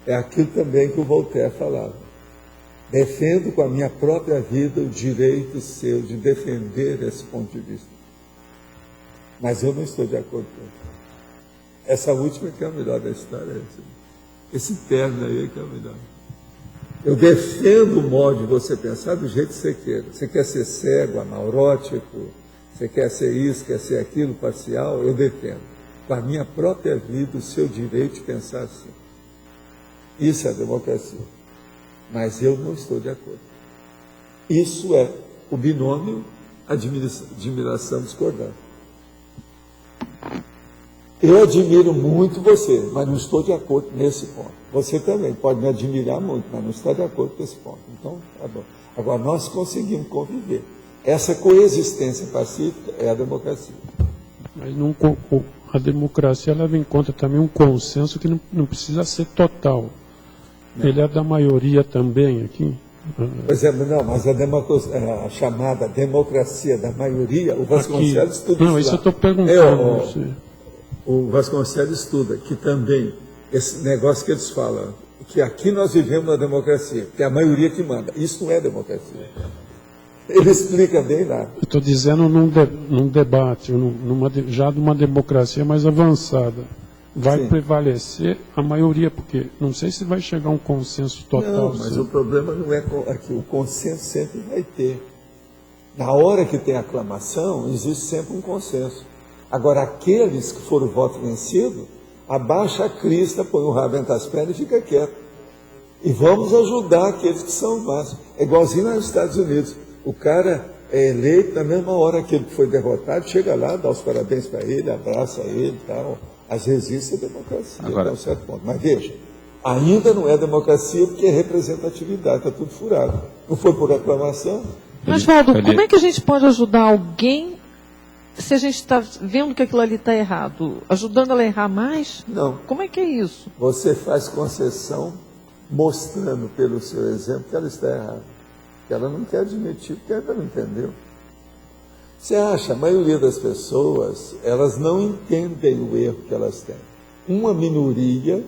É aquilo também que o Voltaire falava. Defendo com a minha própria vida o direito seu de defender esse ponto de vista. Mas eu não estou de acordo com isso. Essa última que é a melhor da história. Esse terno aí que é o melhor. Eu defendo o modo de você pensar do jeito que você queira. Você quer ser cego, anaurótico, você quer ser isso, quer ser aquilo, parcial, eu defendo. Com a minha própria vida, o seu direito de pensar assim. Isso é democracia. Mas eu não estou de acordo. Isso é o binômio admiração discordante. Eu admiro muito você, mas não estou de acordo nesse ponto. Você também pode me admirar muito, mas não está de acordo com esse ponto. Então, tá bom. Agora, nós conseguimos conviver. Essa coexistência pacífica é a democracia. Mas a democracia leva em conta também um consenso que não precisa ser total. Não. Ele é da maioria também aqui. Pois é, não, mas a chamada democracia da maioria, o Vasconcelos estuda isso. Não, isso eu estou perguntando. O Vasconcelos estuda que também esse negócio que eles falam, que aqui nós vivemos na democracia, que é a maioria que manda. Isso não é democracia. Ele explica bem lá. Eu estou dizendo num debate, já de uma democracia mais avançada. Vai Sim. prevalecer a maioria, porque não sei se vai chegar a um consenso total. Não, mas sempre. O problema não é aqui, o consenso sempre vai ter. Na hora que tem aclamação, existe sempre um consenso. Agora, aqueles que foram voto vencido, abaixa a crista, põe o rabo entre as pernas e fica quieto. E vamos ajudar aqueles que são máximos. É igualzinho nos Estados Unidos. O cara é eleito na mesma hora que ele foi derrotado, chega lá, dá os parabéns para ele, abraça ele e tal. Às vezes isso é democracia, até um certo ponto. Mas veja, ainda não é democracia porque é representatividade, está tudo furado. Não foi por aclamação. Mas, Valdo, como é que a gente pode ajudar alguém se a gente está vendo que aquilo ali está errado? Ajudando ela a errar mais? Não. Como é que é isso? Você faz concessão mostrando pelo seu exemplo que ela está errada. Que ela não quer admitir porque ela não entendeu. Você acha, a maioria das pessoas, elas não entendem o erro que elas têm. Uma minoria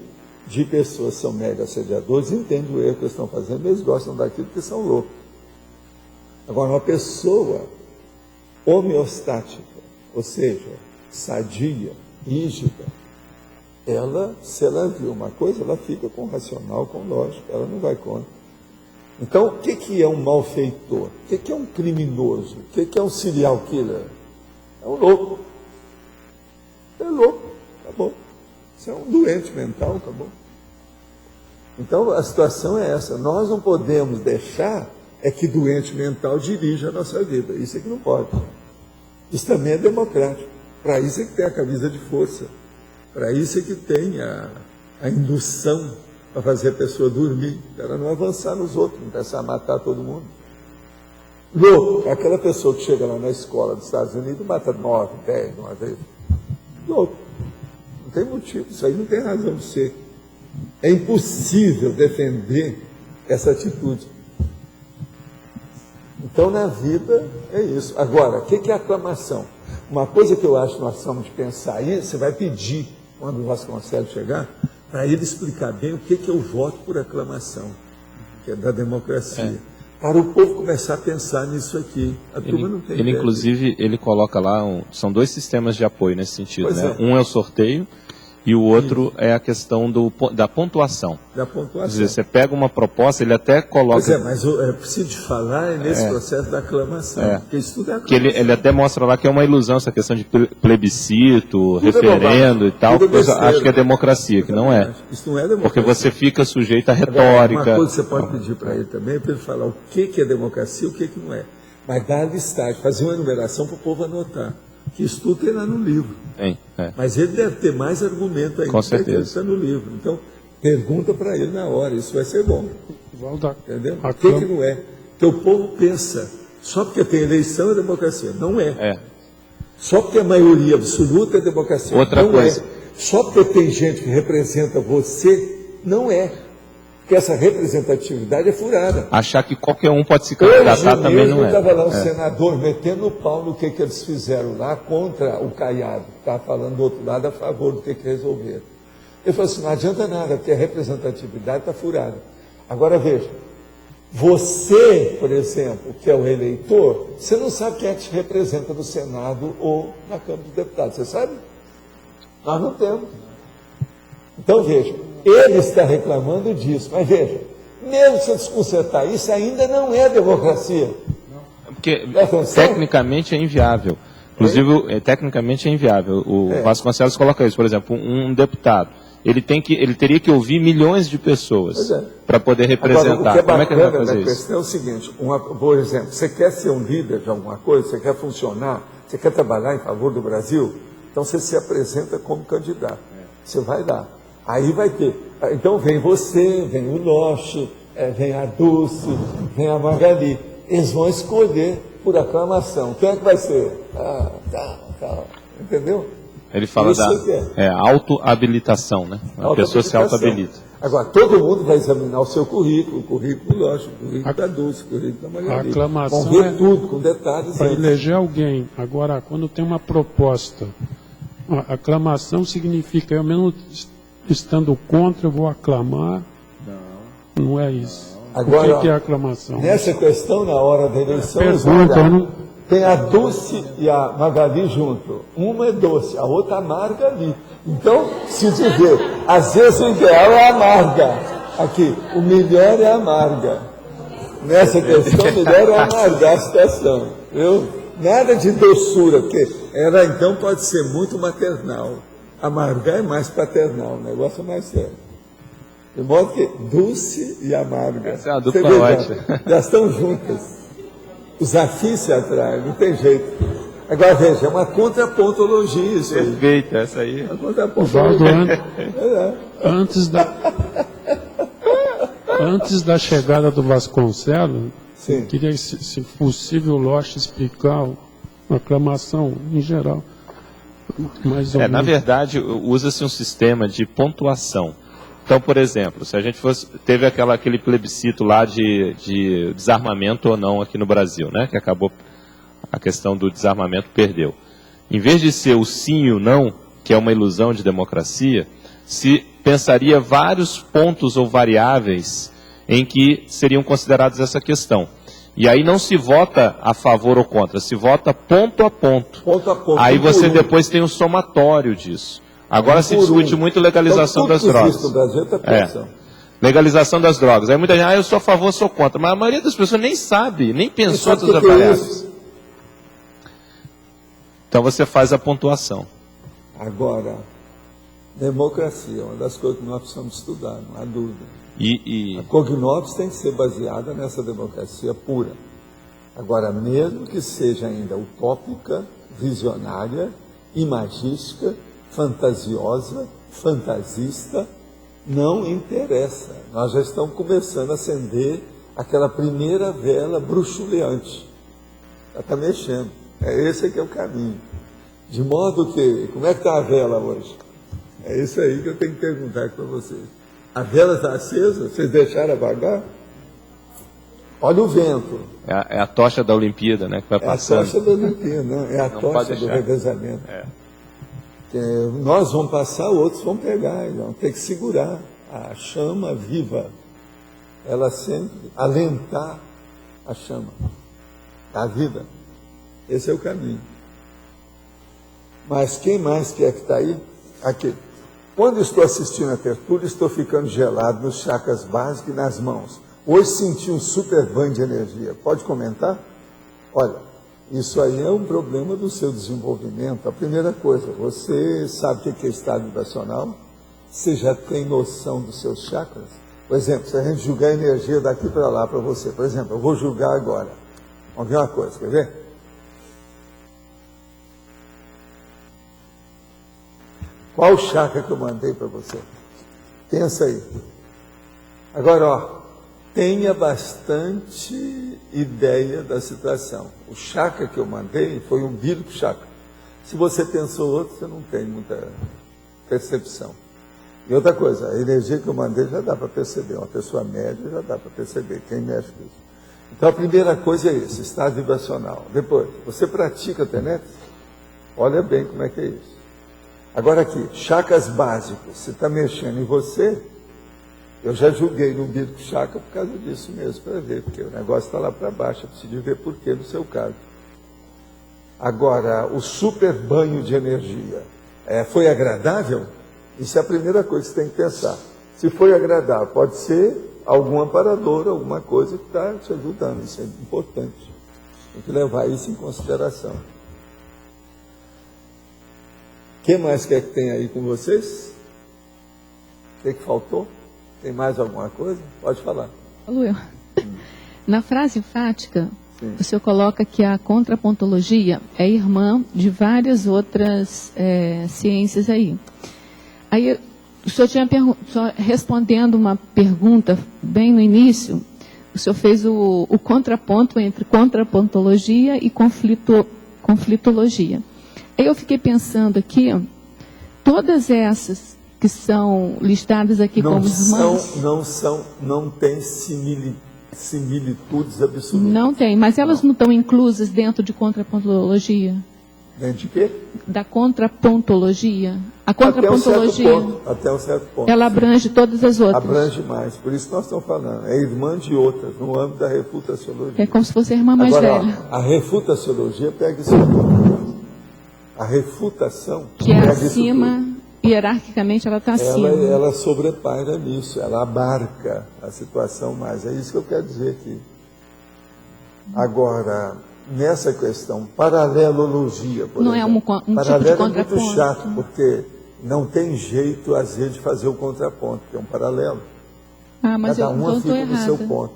de pessoas que são mega assediadores entendem o erro que eles estão fazendo, eles gostam daquilo porque são loucos. Agora, uma pessoa homeostática, ou seja, sadia, rígida, ela, se ela viu uma coisa, ela fica com racional, com lógica, ela não vai contra. Então, o que é um malfeitor? O que é um criminoso? O que é um serial killer? É um louco. É louco, acabou. Você é um doente mental, acabou. Então, a situação é essa. Nós não podemos deixar que doente mental dirija a nossa vida. Isso é que não pode. Isso também é democrático. Para isso é que tem a camisa de força. Para isso é que tem a indução para fazer a pessoa dormir, para ela não avançar nos outros, não pensar a matar todo mundo. Louco, aquela pessoa que chega lá na escola dos Estados Unidos e mata 9, 10 de uma vez. Louco. Não tem motivo, isso aí não tem razão de ser. É impossível defender essa atitude. Então, na vida, é isso. Agora, o que é aclamação? Uma coisa que eu acho que nós precisamos de pensar aí, você vai pedir, quando o Vasconcelos chegar, para ele explicar bem o que é o voto por aclamação, que é da democracia. Para o povo começar a pensar nisso aqui. A turma não tem ideia. Inclusive, ele coloca lá, são dois sistemas de apoio nesse sentido. Né? Um é o sorteio e o outro é a questão da pontuação. Da pontuação. Quer dizer, você pega uma proposta, ele até coloca... Pois mas eu preciso de falar nesse processo da aclamação, porque isso tudo é aclamação. Que ele até mostra lá que é uma ilusão essa questão de plebiscito, tudo referendo e tal, porque eu acho que é democracia, que não é. Isso não é democracia. Porque você fica sujeito à retórica. Uma coisa que você pode pedir para ele também, para ele falar o que é democracia e o que não é. Mas dar a listagem, fazer uma enumeração para o povo anotar. Que isso tudo tem lá no livro. Mas ele deve ter mais argumento aí. Com certeza. Que está no livro. Então, pergunta para ele na hora, isso vai ser bom. Entendeu? O que não é? Porque o povo pensa, só porque tem eleição é democracia. Não é. Só porque a maioria absoluta é democracia. Outra coisa. Só porque tem gente que representa você, não é. Porque essa representatividade é furada. Achar que qualquer um pode se candidatar também não é. Estava lá um senador metendo o pau no que eles fizeram lá contra o Caiado, que estava falando do outro lado a favor do que resolveram. Ele falou assim, não adianta nada, porque a representatividade está furada. Agora veja, você, por exemplo, que é o eleitor, você não sabe quem é que te representa no Senado ou na Câmara dos Deputados, você sabe? Nós não temos. Então veja, ele está reclamando disso, mas veja, mesmo se desconcertar isso, ainda não é democracia. Porque tecnicamente é inviável. Inclusive, tecnicamente é inviável. O Vasconcelos coloca isso, por exemplo, um deputado. Ele teria que ouvir milhões de pessoas para poder representar. Agora, o que é Como é que ele vai fazer da isso? questão é o seguinte, por exemplo, você quer ser um líder de alguma coisa, você quer funcionar, você quer trabalhar em favor do Brasil, então você se apresenta como candidato. Você vai lá. Aí vai ter. Então vem você, vem o Loche, vem a Dulce, vem a Magali. Eles vão escolher por aclamação. Quem é que vai ser? Entendeu? Ele fala da autohabilitação, né? A pessoa se autohabilita. Agora, todo mundo vai examinar o seu currículo, o currículo do Loche, o currículo da Dulce, o currículo da Magali. A aclamação vão ver tudo, com detalhes. Para eleger alguém. Agora, quando tem uma proposta, a aclamação significa, eu mesmo estando contra, eu vou aclamar. Não é isso. Agora, o que é aclamação? Nessa questão, na hora da eleição, tem a Dulce e a Magali junto. Uma é doce, a outra amarga ali. Então, se dizer, às vezes o ideal é amarga. Aqui, o melhor é amarga. Nessa questão, o melhor é amargar a situação. Nada de doçura, porque ela então pode ser muito maternal. Amargar é mais paternal, o negócio é mais sério. De modo que Dulce e Amarga. Essa é uma dupla ótima. Já estão juntas. Os afins se atraem, não tem jeito. Agora veja, é uma contrapontologia isso aí. Perfeito, essa aí. Uma contrapontologia. Antes da chegada do Vasconcelos, Sim. eu queria, se possível, o Loche explicar a aclamação em geral. Mais ou Na verdade, usa-se um sistema de pontuação. Então, por exemplo, se a gente teve aquele plebiscito lá de desarmamento ou não aqui no Brasil, né? Que acabou, a questão do desarmamento perdeu. Em vez de ser o sim e o não, que é uma ilusão de democracia, se pensaria vários pontos ou variáveis em que seriam considerados essa questão. E aí não se vota a favor ou contra, se vota ponto a ponto. Ponto a ponto. Aí você depois tem um somatório disso. Agora se discute muito legalização das drogas. Legalização das drogas. Aí muita gente, eu sou a favor, sou contra. Mas a maioria das pessoas nem sabe, nem pensou essas variáveis. Então você faz a pontuação. Agora, democracia é uma das coisas que nós precisamos estudar, não há dúvida. A Cognópolis tem que ser baseada nessa democracia pura. Agora, mesmo que seja ainda utópica, visionária, imagística, fantasiosa, fantasista, não interessa. Nós já estamos começando a acender aquela primeira vela bruxuleante. Já está mexendo. Esse que é o caminho. De modo que, como é que está a vela hoje? É isso aí que eu tenho que perguntar para vocês. A vela está acesa? Vocês deixaram apagar? Olha o vento. É a tocha da Olimpíada, né? Que vai passando. É a tocha da Olimpíada, não. É a tocha do revezamento. Nós vamos passar, outros vão pegar. Então, tem que segurar a chama viva. Ela sempre alentar a chama da vida. Esse é o caminho. Mas quem mais quer que está aí? Aqui. Quando estou assistindo a tertúlia, estou ficando gelado nos chakras básicos e nas mãos. Hoje senti um super banho de energia. Pode comentar? Olha, isso aí é um problema do seu desenvolvimento. A primeira coisa, você sabe o que é estado vibracional? Você já tem noção dos seus chakras? Por exemplo, se a gente julgar a energia daqui para lá para você, por exemplo, eu vou julgar agora. Vamos ver uma coisa, quer ver? Qual o chakra que eu mandei para você? Pensa aí. Agora, tenha bastante ideia da situação. O chakra que eu mandei foi o umbilical chakra. Se você pensou outro, você não tem muita percepção. E outra coisa, a energia que eu mandei já dá para perceber. Uma pessoa média já dá para perceber quem mexe com isso. Então, a primeira coisa é isso, estado vibracional. Depois, você pratica TENET? Olha bem como é que é isso. Agora aqui, chakras básicos, se está mexendo em você, eu já julguei no umbilical chakra por causa disso mesmo, para ver, porque o negócio está lá para baixo, eu preciso ver por que no seu caso. Agora, o super banho de energia, foi agradável? Isso é a primeira coisa que você tem que pensar. Se foi agradável, pode ser algum amparador, alguma coisa que está te ajudando, isso é importante. Tem que levar isso em consideração. Quem mais quer que tenha aí com vocês? O que faltou? Tem mais alguma coisa? Pode falar. Falou eu. Na frase enfática, o senhor coloca que a contrapontologia é irmã de várias outras ciências aí. Aí o senhor tinha respondendo uma pergunta bem no início, o senhor fez o contraponto entre contrapontologia e conflitologia. Aí eu fiquei pensando aqui, todas essas que são listadas aqui como irmãs... Não tem similitudes absolutas. Não tem, mas elas não estão inclusas dentro de contrapontologia? Dentro de quê? Da contrapontologia. A contrapontologia, até um certo ponto. Ela abrange todas as outras. Abrange mais, por isso nós estamos falando. É irmã de outras, no âmbito da refutaciologia. É como se fosse a irmã mais velha. A refutaciologia pega isso aqui. A refutação... Que é acima, hierarquicamente ela está acima. Ela sobrepaira nisso, ela abarca a situação mais. É isso que eu quero dizer aqui. Agora, nessa questão, paralelologia, por não exemplo. É um paralelo tipo de contraponto. É muito chato, porque não tem jeito, às vezes, de fazer o contraponto, que é um paralelo. mas Cada uma então fica no seu ponto.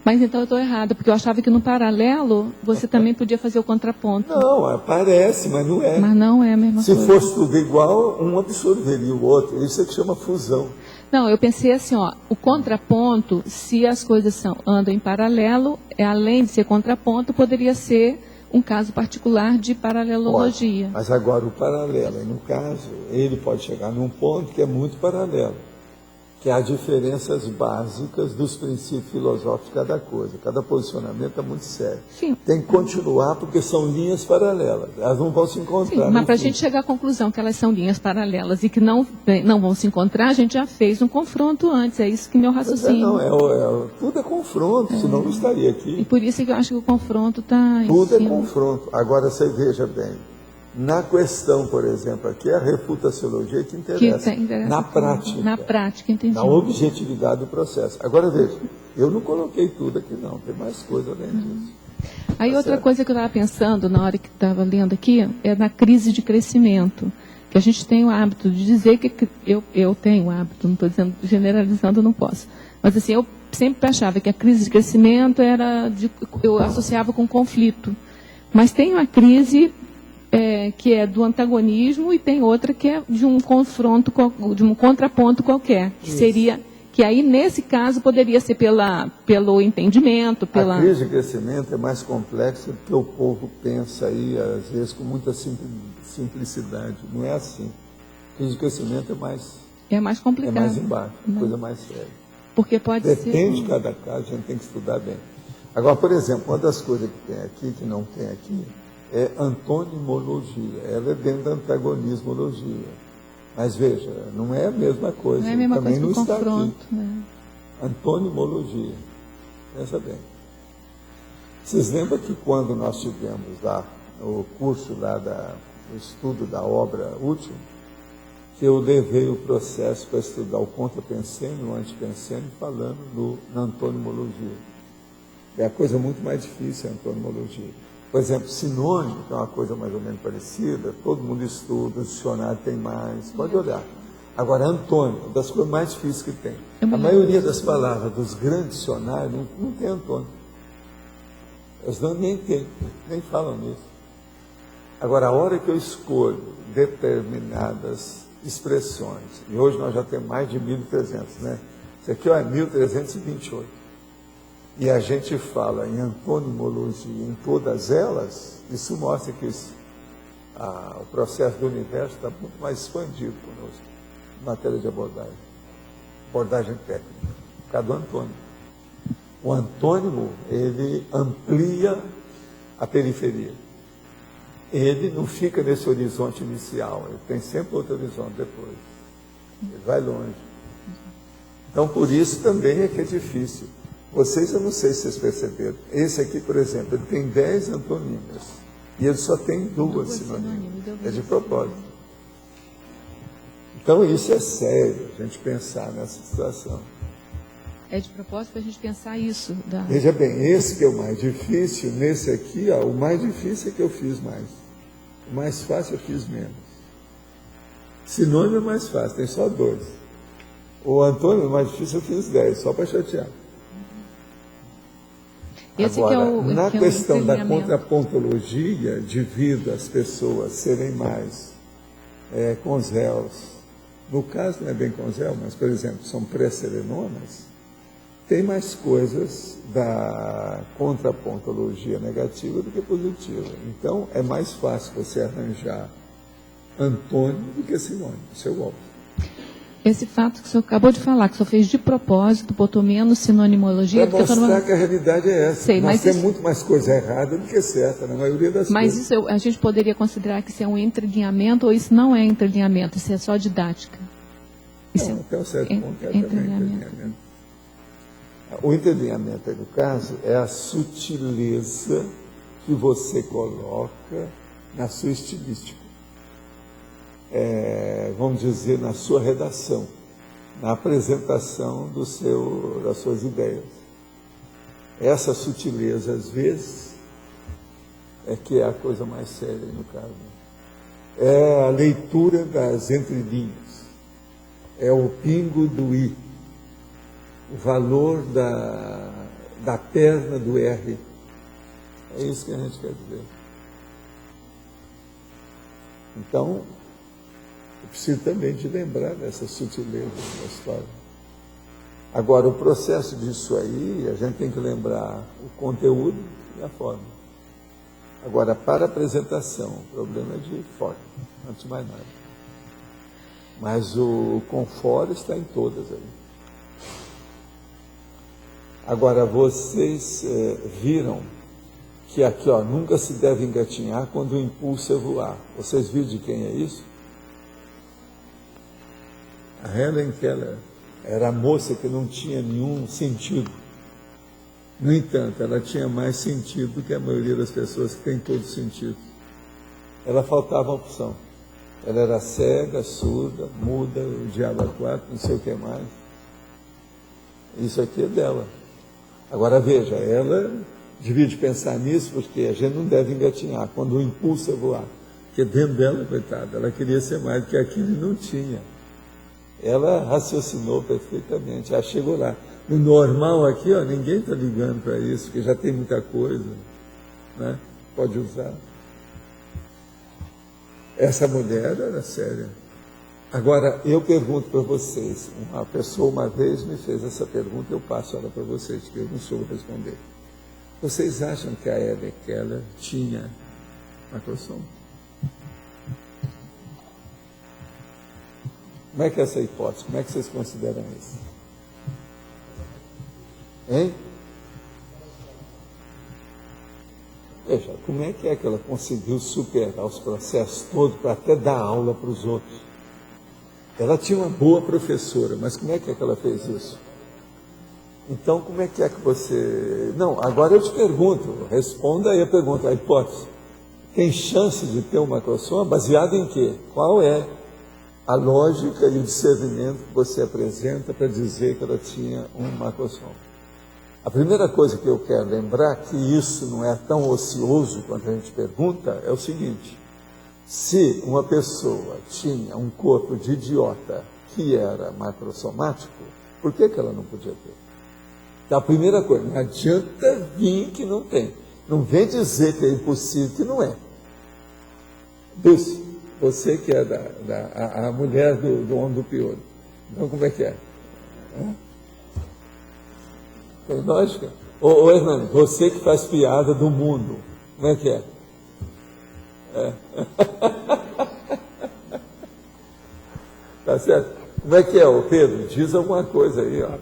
Mas então eu estou errada, porque eu achava que no paralelo você também podia fazer o contraponto. Não, parece, mas não é. Mas não é a mesma coisa. Se fosse tudo igual, um absorveria o outro. Isso é que chama fusão. Não, eu pensei assim, o contraponto, se as coisas andam em paralelo, além de ser contraponto, poderia ser um caso particular de paralelologia. Pode, mas agora o paralelo, no caso, ele pode chegar num ponto que é muito paralelo, que há diferenças básicas dos princípios filosóficos de cada coisa. Cada posicionamento é muito sério. Sim. Tem que continuar porque são linhas paralelas. Elas não vão se encontrar. Sim, mas para a gente chegar à conclusão que elas são linhas paralelas e que não vão se encontrar, a gente já fez um confronto antes. É isso que meu raciocínio. Tudo é confronto, senão não estaria aqui. E por isso que eu acho que o confronto está em Tudo cima. é confronto. Agora você veja bem. Na questão, por exemplo, aqui é a refutaciologia que interessa. Na prática. Na prática, entendi. Na objetividade do processo. Agora veja, eu não coloquei tudo aqui não, tem mais coisa além disso. Aí outra coisa que eu estava pensando na hora que estava lendo aqui é na crise de crescimento. Que a gente tem o hábito de dizer que eu tenho o hábito, não estou dizendo, generalizando, não posso. Mas assim, eu sempre achava que a crise de crescimento eu associava com conflito. Mas tem uma crise que é do antagonismo e tem outra que é de um confronto, de um contraponto qualquer, que seria, que aí nesse caso poderia ser pelo entendimento, A crise de crescimento é mais complexa do que o povo pensa aí, às vezes com muita simplicidade. Não é assim. A crise de crescimento é mais complicado. É mais embaixo, coisa mais séria. Porque Depende de cada caso, a gente tem que estudar bem. Agora, por exemplo, uma das coisas que tem aqui, que não tem aqui, é antonimologia. Ela é dentro da antagonismologia. Mas veja, não é a mesma coisa. Não é a mesma também coisa não que o está confronto. aqui. Né? Antonimologia. Pensa bem. Vocês lembram que quando nós tivemos lá o curso lá o estudo da obra útil, que eu levei o processo para estudar o contrapensênio, o antipensênio, falando na antonimologia. É a coisa muito mais difícil, a antonimologia. Por exemplo, sinônimo, que é uma coisa mais ou menos parecida, todo mundo estuda, o dicionário tem mais, pode olhar. Agora, antônimo, das coisas mais difíceis que tem. A maioria das palavras dos grandes dicionários não tem antônimo. Eles nem falam nisso. Agora, a hora que eu escolho determinadas expressões, e hoje nós já temos mais de 1.300, né? Isso aqui é 1.328. E a gente fala em antonimologia em todas elas, isso mostra que o processo do universo está muito mais expandido conosco, em matéria de abordagem técnica, por causa do antônimo. O antônimo, ele amplia a periferia. Ele não fica nesse horizonte inicial, ele tem sempre outro horizonte depois. Ele vai longe. Então, por isso também é que é difícil. Vocês, eu não sei se vocês perceberam, esse aqui, por exemplo, ele tem 10 antonímias e ele só tem 2 sinonímias. É de propósito. Então, isso é sério, a gente pensar nessa situação. É de propósito a gente pensar isso. Veja bem, esse que é o mais difícil, nesse aqui, o mais difícil é que eu fiz mais. O mais fácil eu fiz menos. Sinônimo é mais fácil, tem só 2. O antônimo, o mais difícil, eu fiz 10, só para chatear. Agora, na questão da contrapontologia, devido às pessoas serem mais com os réus, no caso não é bem com os réus, mas, por exemplo, são pré-serenonas, tem mais coisas da contrapontologia negativa do que positiva. Então, é mais fácil você arranjar antônimo do que sinônimo, isso é óbvio. Esse fato que o senhor acabou de falar, que o senhor fez de propósito, botou menos sinonimologia... Para mostrar que a realidade é essa. Sei, nós temos muito mais coisa errada do que certa, na maioria das coisas. Mas isso a gente poderia considerar que isso é um entrelinhamento, ou isso não é entrelinhamento, isso é só didática? Isso não, até um certo ponto é também entrelinhamento. O entrelinhamento, no caso, é a sutileza que você coloca na sua estilística. Vamos dizer, na sua redação, na apresentação das suas ideias. Essa sutileza, às vezes, é que é a coisa mais séria no caso. É a leitura das entrelinhas. É o pingo do i. o valor da perna do R. É isso que a gente quer dizer. Então, eu preciso também de lembrar dessa sutileza da história. Agora, o processo disso aí, a gente tem que lembrar o conteúdo e a forma. Agora, para a apresentação, o problema é de forma, antes de mais nada. Mas o conforto está em todas aí. Agora, vocês viram que aqui, ó, nunca se deve engatinhar quando o impulso é voar. Vocês viram de quem é isso? A Helen Keller era a moça que não tinha nenhum sentido. No entanto, ela tinha mais sentido do que a maioria das pessoas que tem todo sentido. Ela faltava opção. Ela era cega, surda, muda, o diabo a quatro, não sei o que mais. Isso aqui é dela. Agora veja, ela devia de pensar nisso, porque a gente não deve engatinhar quando o impulso é voar. Porque dentro dela, coitada, ela queria ser mais do que aquilo e não tinha. Ela raciocinou perfeitamente, ela chegou lá. No normal aqui, ó, ninguém está ligando para isso, porque já tem muita coisa, né? Pode usar. Essa mulher era séria. Agora, eu pergunto para vocês, uma pessoa uma vez me fez essa pergunta, eu passo ela para vocês, que eu não soube responder. Vocês acham que a Helen Keller tinha macrosoma? Como é que é essa hipótese? Como é que vocês consideram isso? Hein? Veja, como é que ela conseguiu superar os processos todos para até dar aula para os outros? Ela tinha uma boa professora, mas como é que ela fez isso? Então, como é que você... Não, agora eu te pergunto, responda aí a pergunta, a hipótese. Tem chance de ter um macrosoma baseado em quê? Qual é a lógica e o discernimento que você apresenta para dizer que ela tinha um macrosoma? A primeira coisa que eu quero lembrar, que isso não é tão ocioso quanto a gente pergunta, é o seguinte: se uma pessoa tinha um corpo de idiota que era macrossomático, por que ela não podia ter? Então, a primeira coisa, não adianta vir que não tem. Não vem dizer que é impossível, que não é. Dulce, você que é a mulher do homem do piolho. Então, como é que é? Tem lógica? Ô Hernani, você que faz piada do mundo, como é que é? Tá certo? Como é que é, ô Pedro? Diz alguma coisa aí, ó.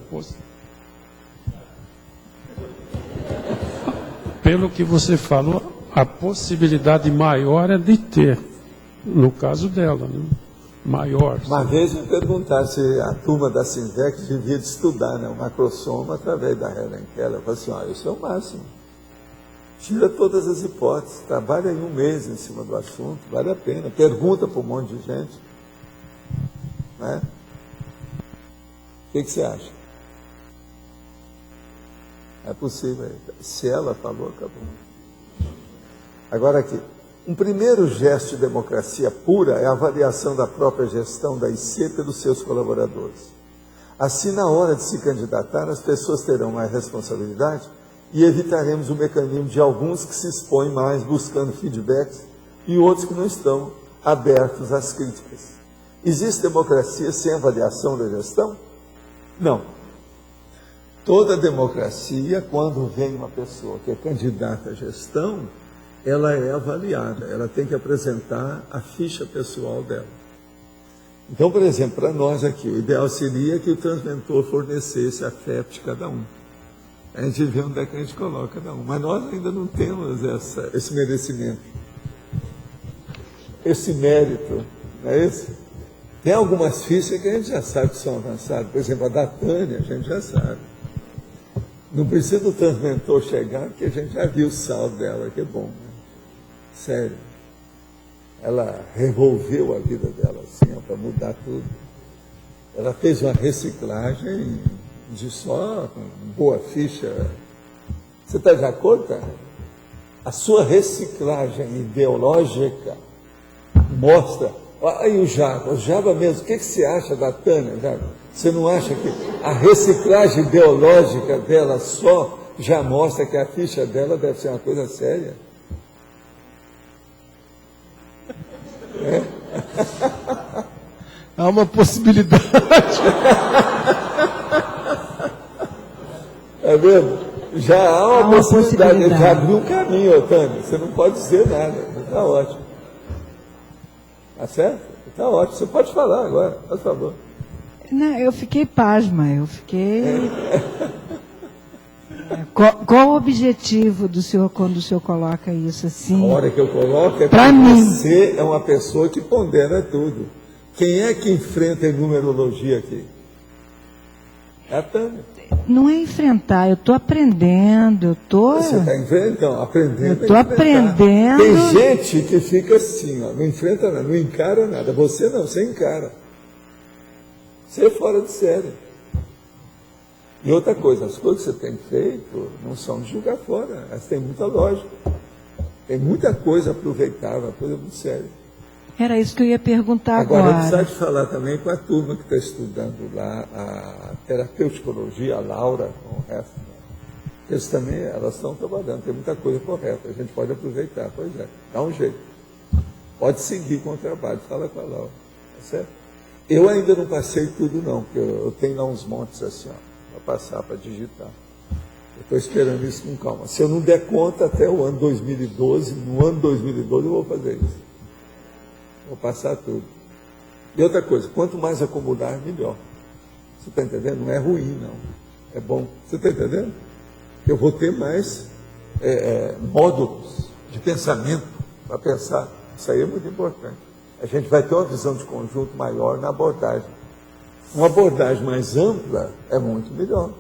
Pelo que você falou, a possibilidade maior é de ter, no caso dela, né? Maior. Uma vez me perguntaram se a turma da Sinvex devia de estudar, né, o macrosoma através da Helen Keller. Eu falei assim, ó, isso é o máximo. Tira todas as hipóteses, trabalha aí um mês em cima do assunto, vale a pena. Pergunta para um monte de gente. Né? O que você acha? É possível. Se ela falou, acabou. Agora aqui. Um primeiro gesto de democracia pura é a avaliação da própria gestão da IC pelos seus colaboradores. Assim, na hora de se candidatar, as pessoas terão mais responsabilidade e evitaremos o mecanismo de alguns que se expõem mais buscando feedbacks e outros que não estão abertos às críticas. Existe democracia sem avaliação da gestão? Não. Toda democracia, quando vem uma pessoa que é candidata à gestão, ela é avaliada, ela tem que apresentar a ficha pessoal dela. Então, por exemplo, para nós aqui, o ideal seria que o transmentor fornecesse a FEP de cada um. A gente vê onde é que a gente coloca cada um, mas nós ainda não temos esse merecimento, esse mérito, não é isso? Tem algumas fichas que a gente já sabe que são avançadas, por exemplo, a da Tânia, a gente já sabe. Não precisa do transmentor chegar, porque a gente já viu o saldo dela, que é bom, né? Sério. Ela revolveu a vida dela assim, para mudar tudo. Ela fez uma reciclagem de só boa ficha. Você está de acordo, cara? A sua reciclagem ideológica mostra. Aí o Java mesmo, o que você acha da Tânia, Java? Você não acha que a reciclagem ideológica dela só já mostra que a ficha dela deve ser uma coisa séria? É? Há uma possibilidade. Tá vendo? Já há uma possibilidade. Ele já abriu um caminho, Otânia. Você não pode dizer nada. Está ótimo. Tá certo? Está ótimo. Você pode falar agora, por favor. Não, eu fiquei pasma. Eu fiquei... Qual o objetivo do senhor quando o senhor coloca isso assim? A hora que eu coloco é para você é uma pessoa que pondera tudo. Quem é que enfrenta a numerologia aqui? É a Tânia. Não é enfrentar, eu estou aprendendo, Você está enfrentando, aprendendo. Eu estou aprendendo. Tem gente que fica assim, ó, não enfrenta nada, não encara nada. Você não, você encara. Você é fora de série. E outra coisa, as coisas que você tem feito não são de jogar fora, elas têm muita lógica. Tem muita coisa aproveitável, coisa muito séria. Era isso que eu ia perguntar agora. Agora, eu preciso de falar também com a turma que está estudando lá a terapeuticologia, a Laura, com o resto. Eles também, elas estão trabalhando, tem muita coisa correta, a gente pode aproveitar, pois é, dá um jeito. Pode seguir com o trabalho, fala com a Laura, tá certo? Eu ainda não passei tudo não, porque eu tenho lá uns montes assim, ó, para passar, para digitar. Eu estou esperando isso com calma. Se eu não der conta até o ano 2012, no ano 2012 eu vou fazer isso. Vou passar tudo. E outra coisa, quanto mais acumular, melhor. Você está entendendo? Não é ruim, não. É bom. Você está entendendo? Eu vou ter mais módulos de pensamento para pensar. Isso aí é muito importante. A gente vai ter uma visão de conjunto maior na abordagem. Uma abordagem mais ampla é muito melhor.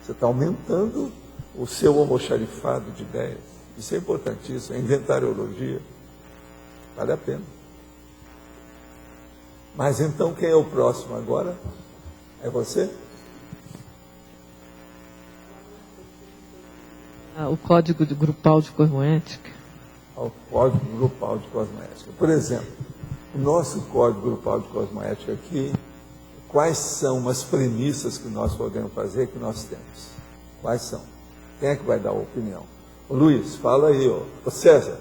Você está aumentando o seu almoxarifado de ideias. Isso é importantíssimo. A inventariologia vale a pena. Mas então quem é o próximo agora? É você? O código grupal de cosmoética. O código grupal de cosmoética. Por exemplo, o nosso código grupal de cosmoética aqui, quais são as premissas que nós podemos fazer, que nós temos? Quais são? Quem é que vai dar a opinião? O Luiz, fala aí, ô César.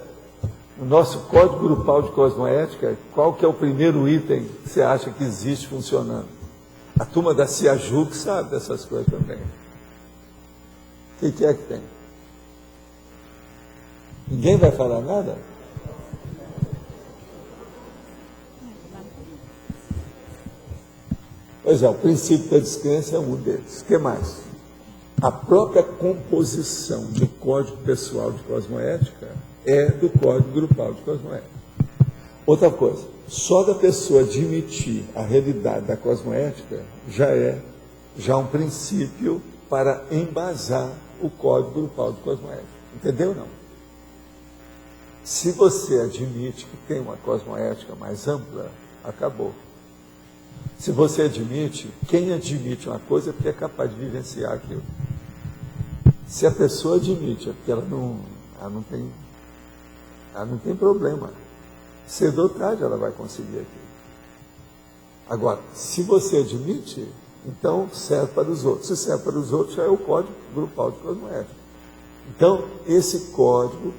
O nosso código grupal de cosmoética, qual que é o primeiro item que você acha que existe funcionando? A turma da Ciaju que sabe dessas coisas também. O que é que tem? Ninguém vai falar nada? Pois é, o princípio da descrença é um deles. O que mais? A própria composição do código pessoal de cosmoética é do código grupal de cosmoética. Outra coisa, só da pessoa admitir a realidade da cosmoética já é um princípio para embasar o código grupal de cosmoética. Entendeu ou não? Se você admite que tem uma cosmoética mais ampla, acabou. Se você admite, quem admite uma coisa é porque é capaz de vivenciar aquilo. Se a pessoa admite, é porque ela não tem problema. Cedo ou tarde ela vai conseguir aquilo. Agora, se você admite, então serve para os outros. Se serve para os outros, já é o código grupal de cosmoética. Então, esse código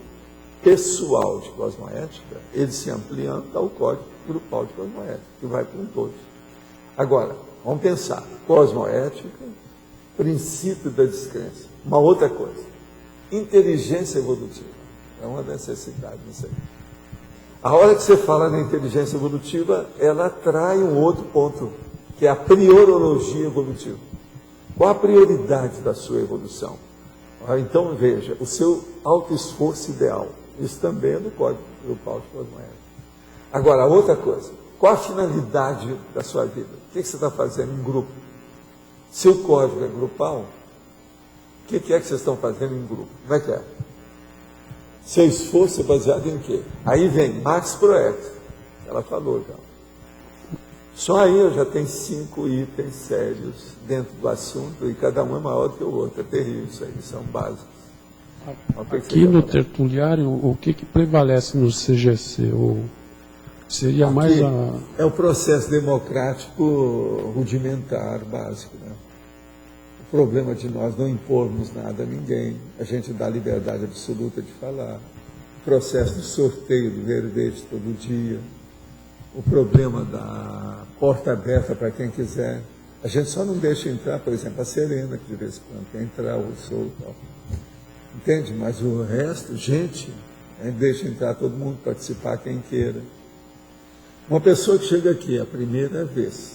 pessoal de cosmoética, ele se ampliando, dá o código grupal de cosmoética, que vai para um todo. Agora, vamos pensar, cosmoética, princípio da descrença. Uma outra coisa, inteligência evolutiva, é uma necessidade disso aí. A hora que você fala na inteligência evolutiva, ela atrai um outro ponto, que é a priorologia evolutiva. Qual a prioridade da sua evolução? Então, veja, o seu autoesforço ideal, isso também é do código grupal de cosmoética. Agora, outra coisa, qual a finalidade da sua vida? O que você está fazendo em grupo? Se o código é grupal, o que é que vocês estão fazendo em grupo? Como é que é? Seu esforço é baseado em quê? Aí vem Max Proet, ela falou já. Só aí eu já tenho 5 itens sérios dentro do assunto e cada um é maior do que o outro. É terrível isso aí, são básicos. Aqui no tertuliário, o que prevalece no CGC? Seria mais é o processo democrático rudimentar, básico, né? O problema de nós não impormos nada a ninguém, a gente dá liberdade absoluta de falar, o processo de sorteio do verbete todo dia, o problema da porta aberta para quem quiser. A gente só não deixa entrar, por exemplo, a Serena, que de vez em quando quer entrar, ou sou e tal. Entende? Mas o resto, gente, a gente deixa entrar todo mundo, participar quem queira. Uma pessoa que chega aqui a primeira vez,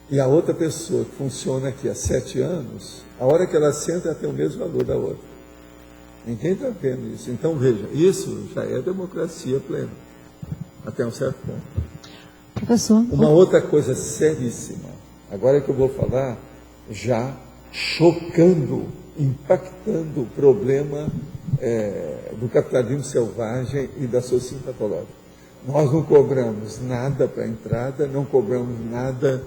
e a outra pessoa que funciona aqui há 7 anos, a hora que ela senta, ela tem o mesmo valor da outra. Ninguém está vendo isso. Então, veja, isso já é democracia plena, até um certo ponto. Professor. Uma outra coisa seríssima, agora que eu vou falar, já chocando, impactando o problema do capitalismo selvagem e da sociedade patológica. Nós não cobramos nada para a entrada, não cobramos nada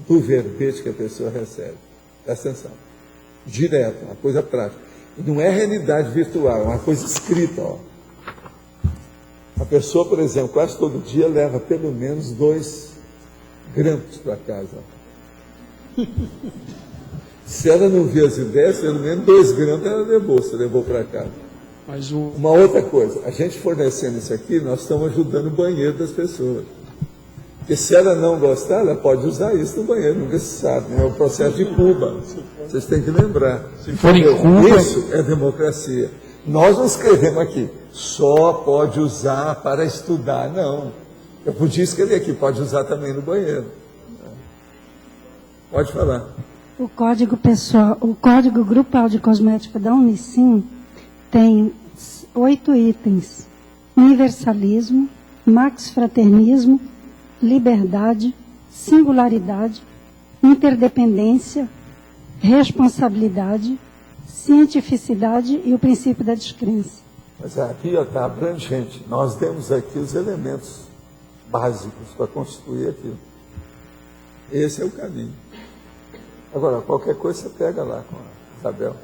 do verbete que a pessoa recebe. Presta atenção. Direto, uma coisa prática. E não é realidade virtual, é uma coisa escrita. Ó. A pessoa, por exemplo, quase todo dia leva pelo menos 2 grampos para casa. Se ela não viu as ideias, pelo menos 2 grampos ela levou para casa. Uma outra coisa, a gente fornecendo isso aqui, nós estamos ajudando o banheiro das pessoas. Porque se ela não gostar, ela pode usar isso no banheiro, nunca se sabe, né? É o processo de Cuba. Vocês têm que lembrar. Se for em Cuba... Isso é democracia. Nós não escrevemos aqui, só pode usar para estudar. Não. Eu podia escrever aqui, pode usar também no banheiro. Pode falar. O código grupal de cosmética da Unicim tem 8 itens: universalismo, max-fraternismo, liberdade, singularidade, interdependência, responsabilidade, cientificidade e o princípio da descrença. Mas aqui está abrangente. Nós temos aqui os elementos básicos para constituir aquilo. Esse é o caminho. Agora, qualquer coisa você pega lá com a Isabel.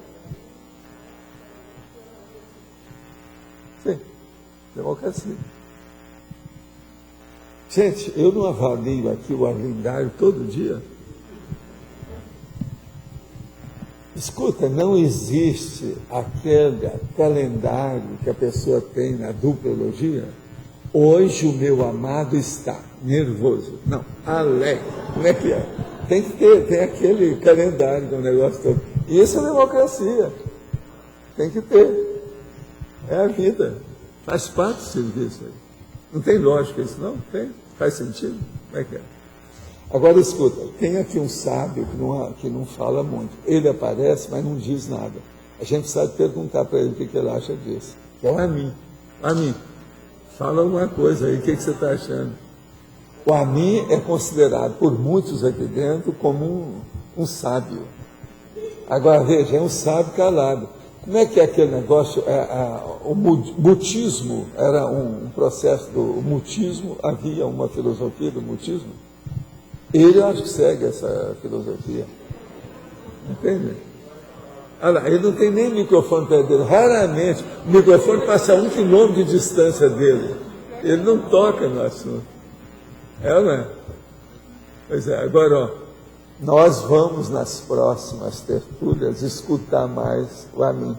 Sim, democracia. Gente, eu não avalio aqui o Arlindário todo dia. Escuta, não existe aquele calendário que a pessoa tem na duplologia. Hoje o meu amado está nervoso. Não, alegre. Como é que é? Tem que ter, tem aquele calendário do negócio todo. Isso é democracia. Tem que ter. É a vida. Faz parte do serviço aí. Não tem lógica isso, não? Tem? Faz sentido? Como é que é? Agora, escuta, tem aqui um sábio que não fala muito. Ele aparece, mas não diz nada. A gente precisa perguntar para ele o que ele acha disso. Que é o Amin. Amin, fala alguma coisa aí, o que você está achando? O Amin é considerado por muitos aqui dentro como um sábio. Agora, veja, é um sábio calado. Como é que é aquele negócio? O mutismo era um processo do mutismo, havia uma filosofia do mutismo. Ele, eu acho que segue essa filosofia. Entende? Olha lá, ele não tem nem microfone perto dele. Raramente o microfone passa a 1 quilômetro de distância dele. Ele não toca no assunto. É ou não é? Pois é, agora, ó, nós vamos nas próximas tertúlias escutar mais o Amin.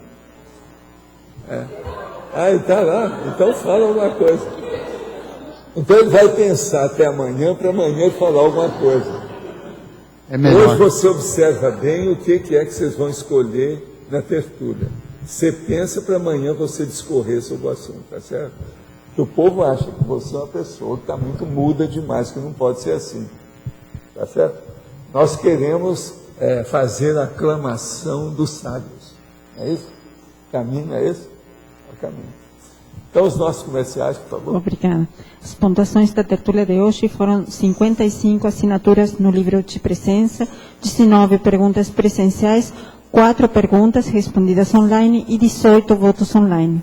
Ele está lá, então fala alguma coisa. Então ele vai pensar até amanhã, para amanhã ele falar alguma coisa. É melhor. Hoje você observa bem o que é que vocês vão escolher na tertúlia. Você pensa para amanhã você discorrer sobre o assunto, tá certo? Porque o povo acha que você é uma pessoa que está muito muda demais, que não pode ser assim. Tá certo? Nós queremos fazer a aclamação dos sábios. É isso? O caminho é esse? É o caminho. Então, os nossos comerciais, por favor. Obrigada. As pontuações da tertúlia de hoje foram 55 assinaturas no livro de presença, 19 perguntas presenciais, 4 perguntas respondidas online e 18 votos online.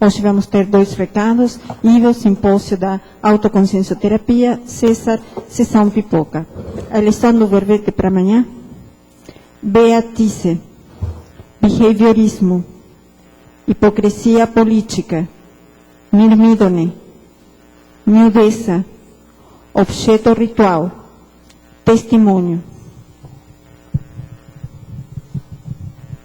Hoje vamos ter 2 recados: IVA, simpósio da autoconsciencioterapia, César, sessão pipoca. A eleição do verbete para amanhã: beatice, behaviorismo, hipocrisia política, mirmídone, miudeza, Objeto ritual. Testemunho.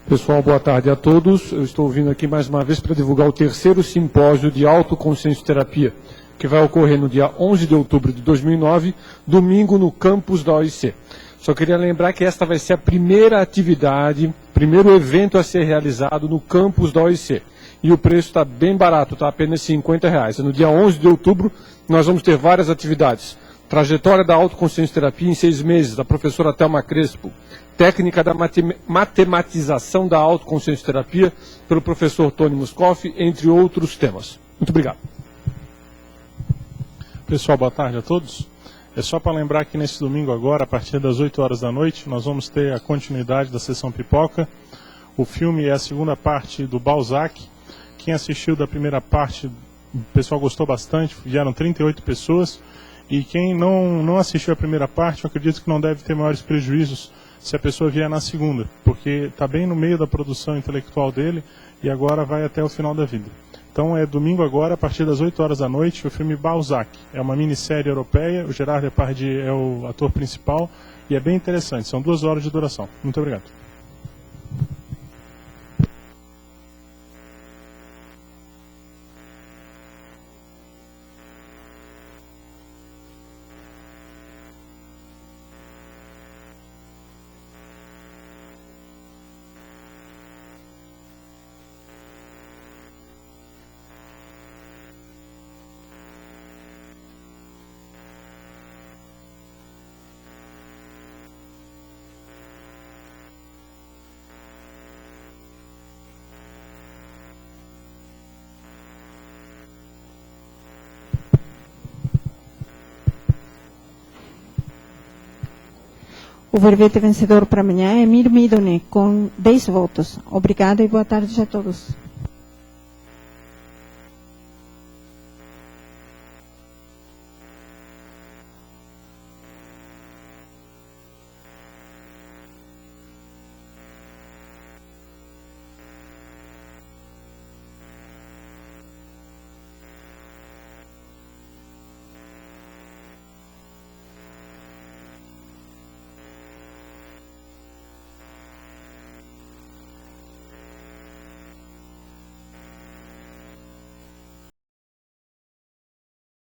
Pessoal, boa tarde a todos. Eu estou vindo aqui mais uma vez para divulgar o 3º simpósio de autoconsciência terapia, que vai ocorrer no dia 11 de outubro de 2009, domingo, no campus da OIC. Só queria lembrar que esta vai ser a primeira atividade, primeiro evento a ser realizado no campus da OIC. E o preço está bem barato, está apenas R$50. No dia 11 de outubro, nós vamos ter várias atividades. Trajetória da autoconsciência terapia em 6 meses, da professora Thelma Crespo. Técnica da matematização da autoconsciência terapia, pelo professor Tony Muscoff, entre outros temas. Muito obrigado. Pessoal, boa tarde a todos. É só para lembrar que nesse domingo agora, a partir das 8 horas da noite, nós vamos ter a continuidade da sessão pipoca. O filme é a segunda parte do Balzac. Quem assistiu da primeira parte, o pessoal gostou bastante, vieram 38 pessoas. E quem não assistiu a primeira parte, eu acredito que não deve ter maiores prejuízos se a pessoa vier na segunda, porque está bem no meio da produção intelectual dele e agora vai até o final da vida. Então é domingo agora, a partir das 8 horas da noite, o filme Balzac. É uma minissérie europeia, o Gerard Depardieu é o ator principal e é bem interessante, são 2 horas de duração. Muito obrigado. O verbete vencedor para amanhã é Mir Midone, com 10 votos. Obrigada e boa tarde a todos.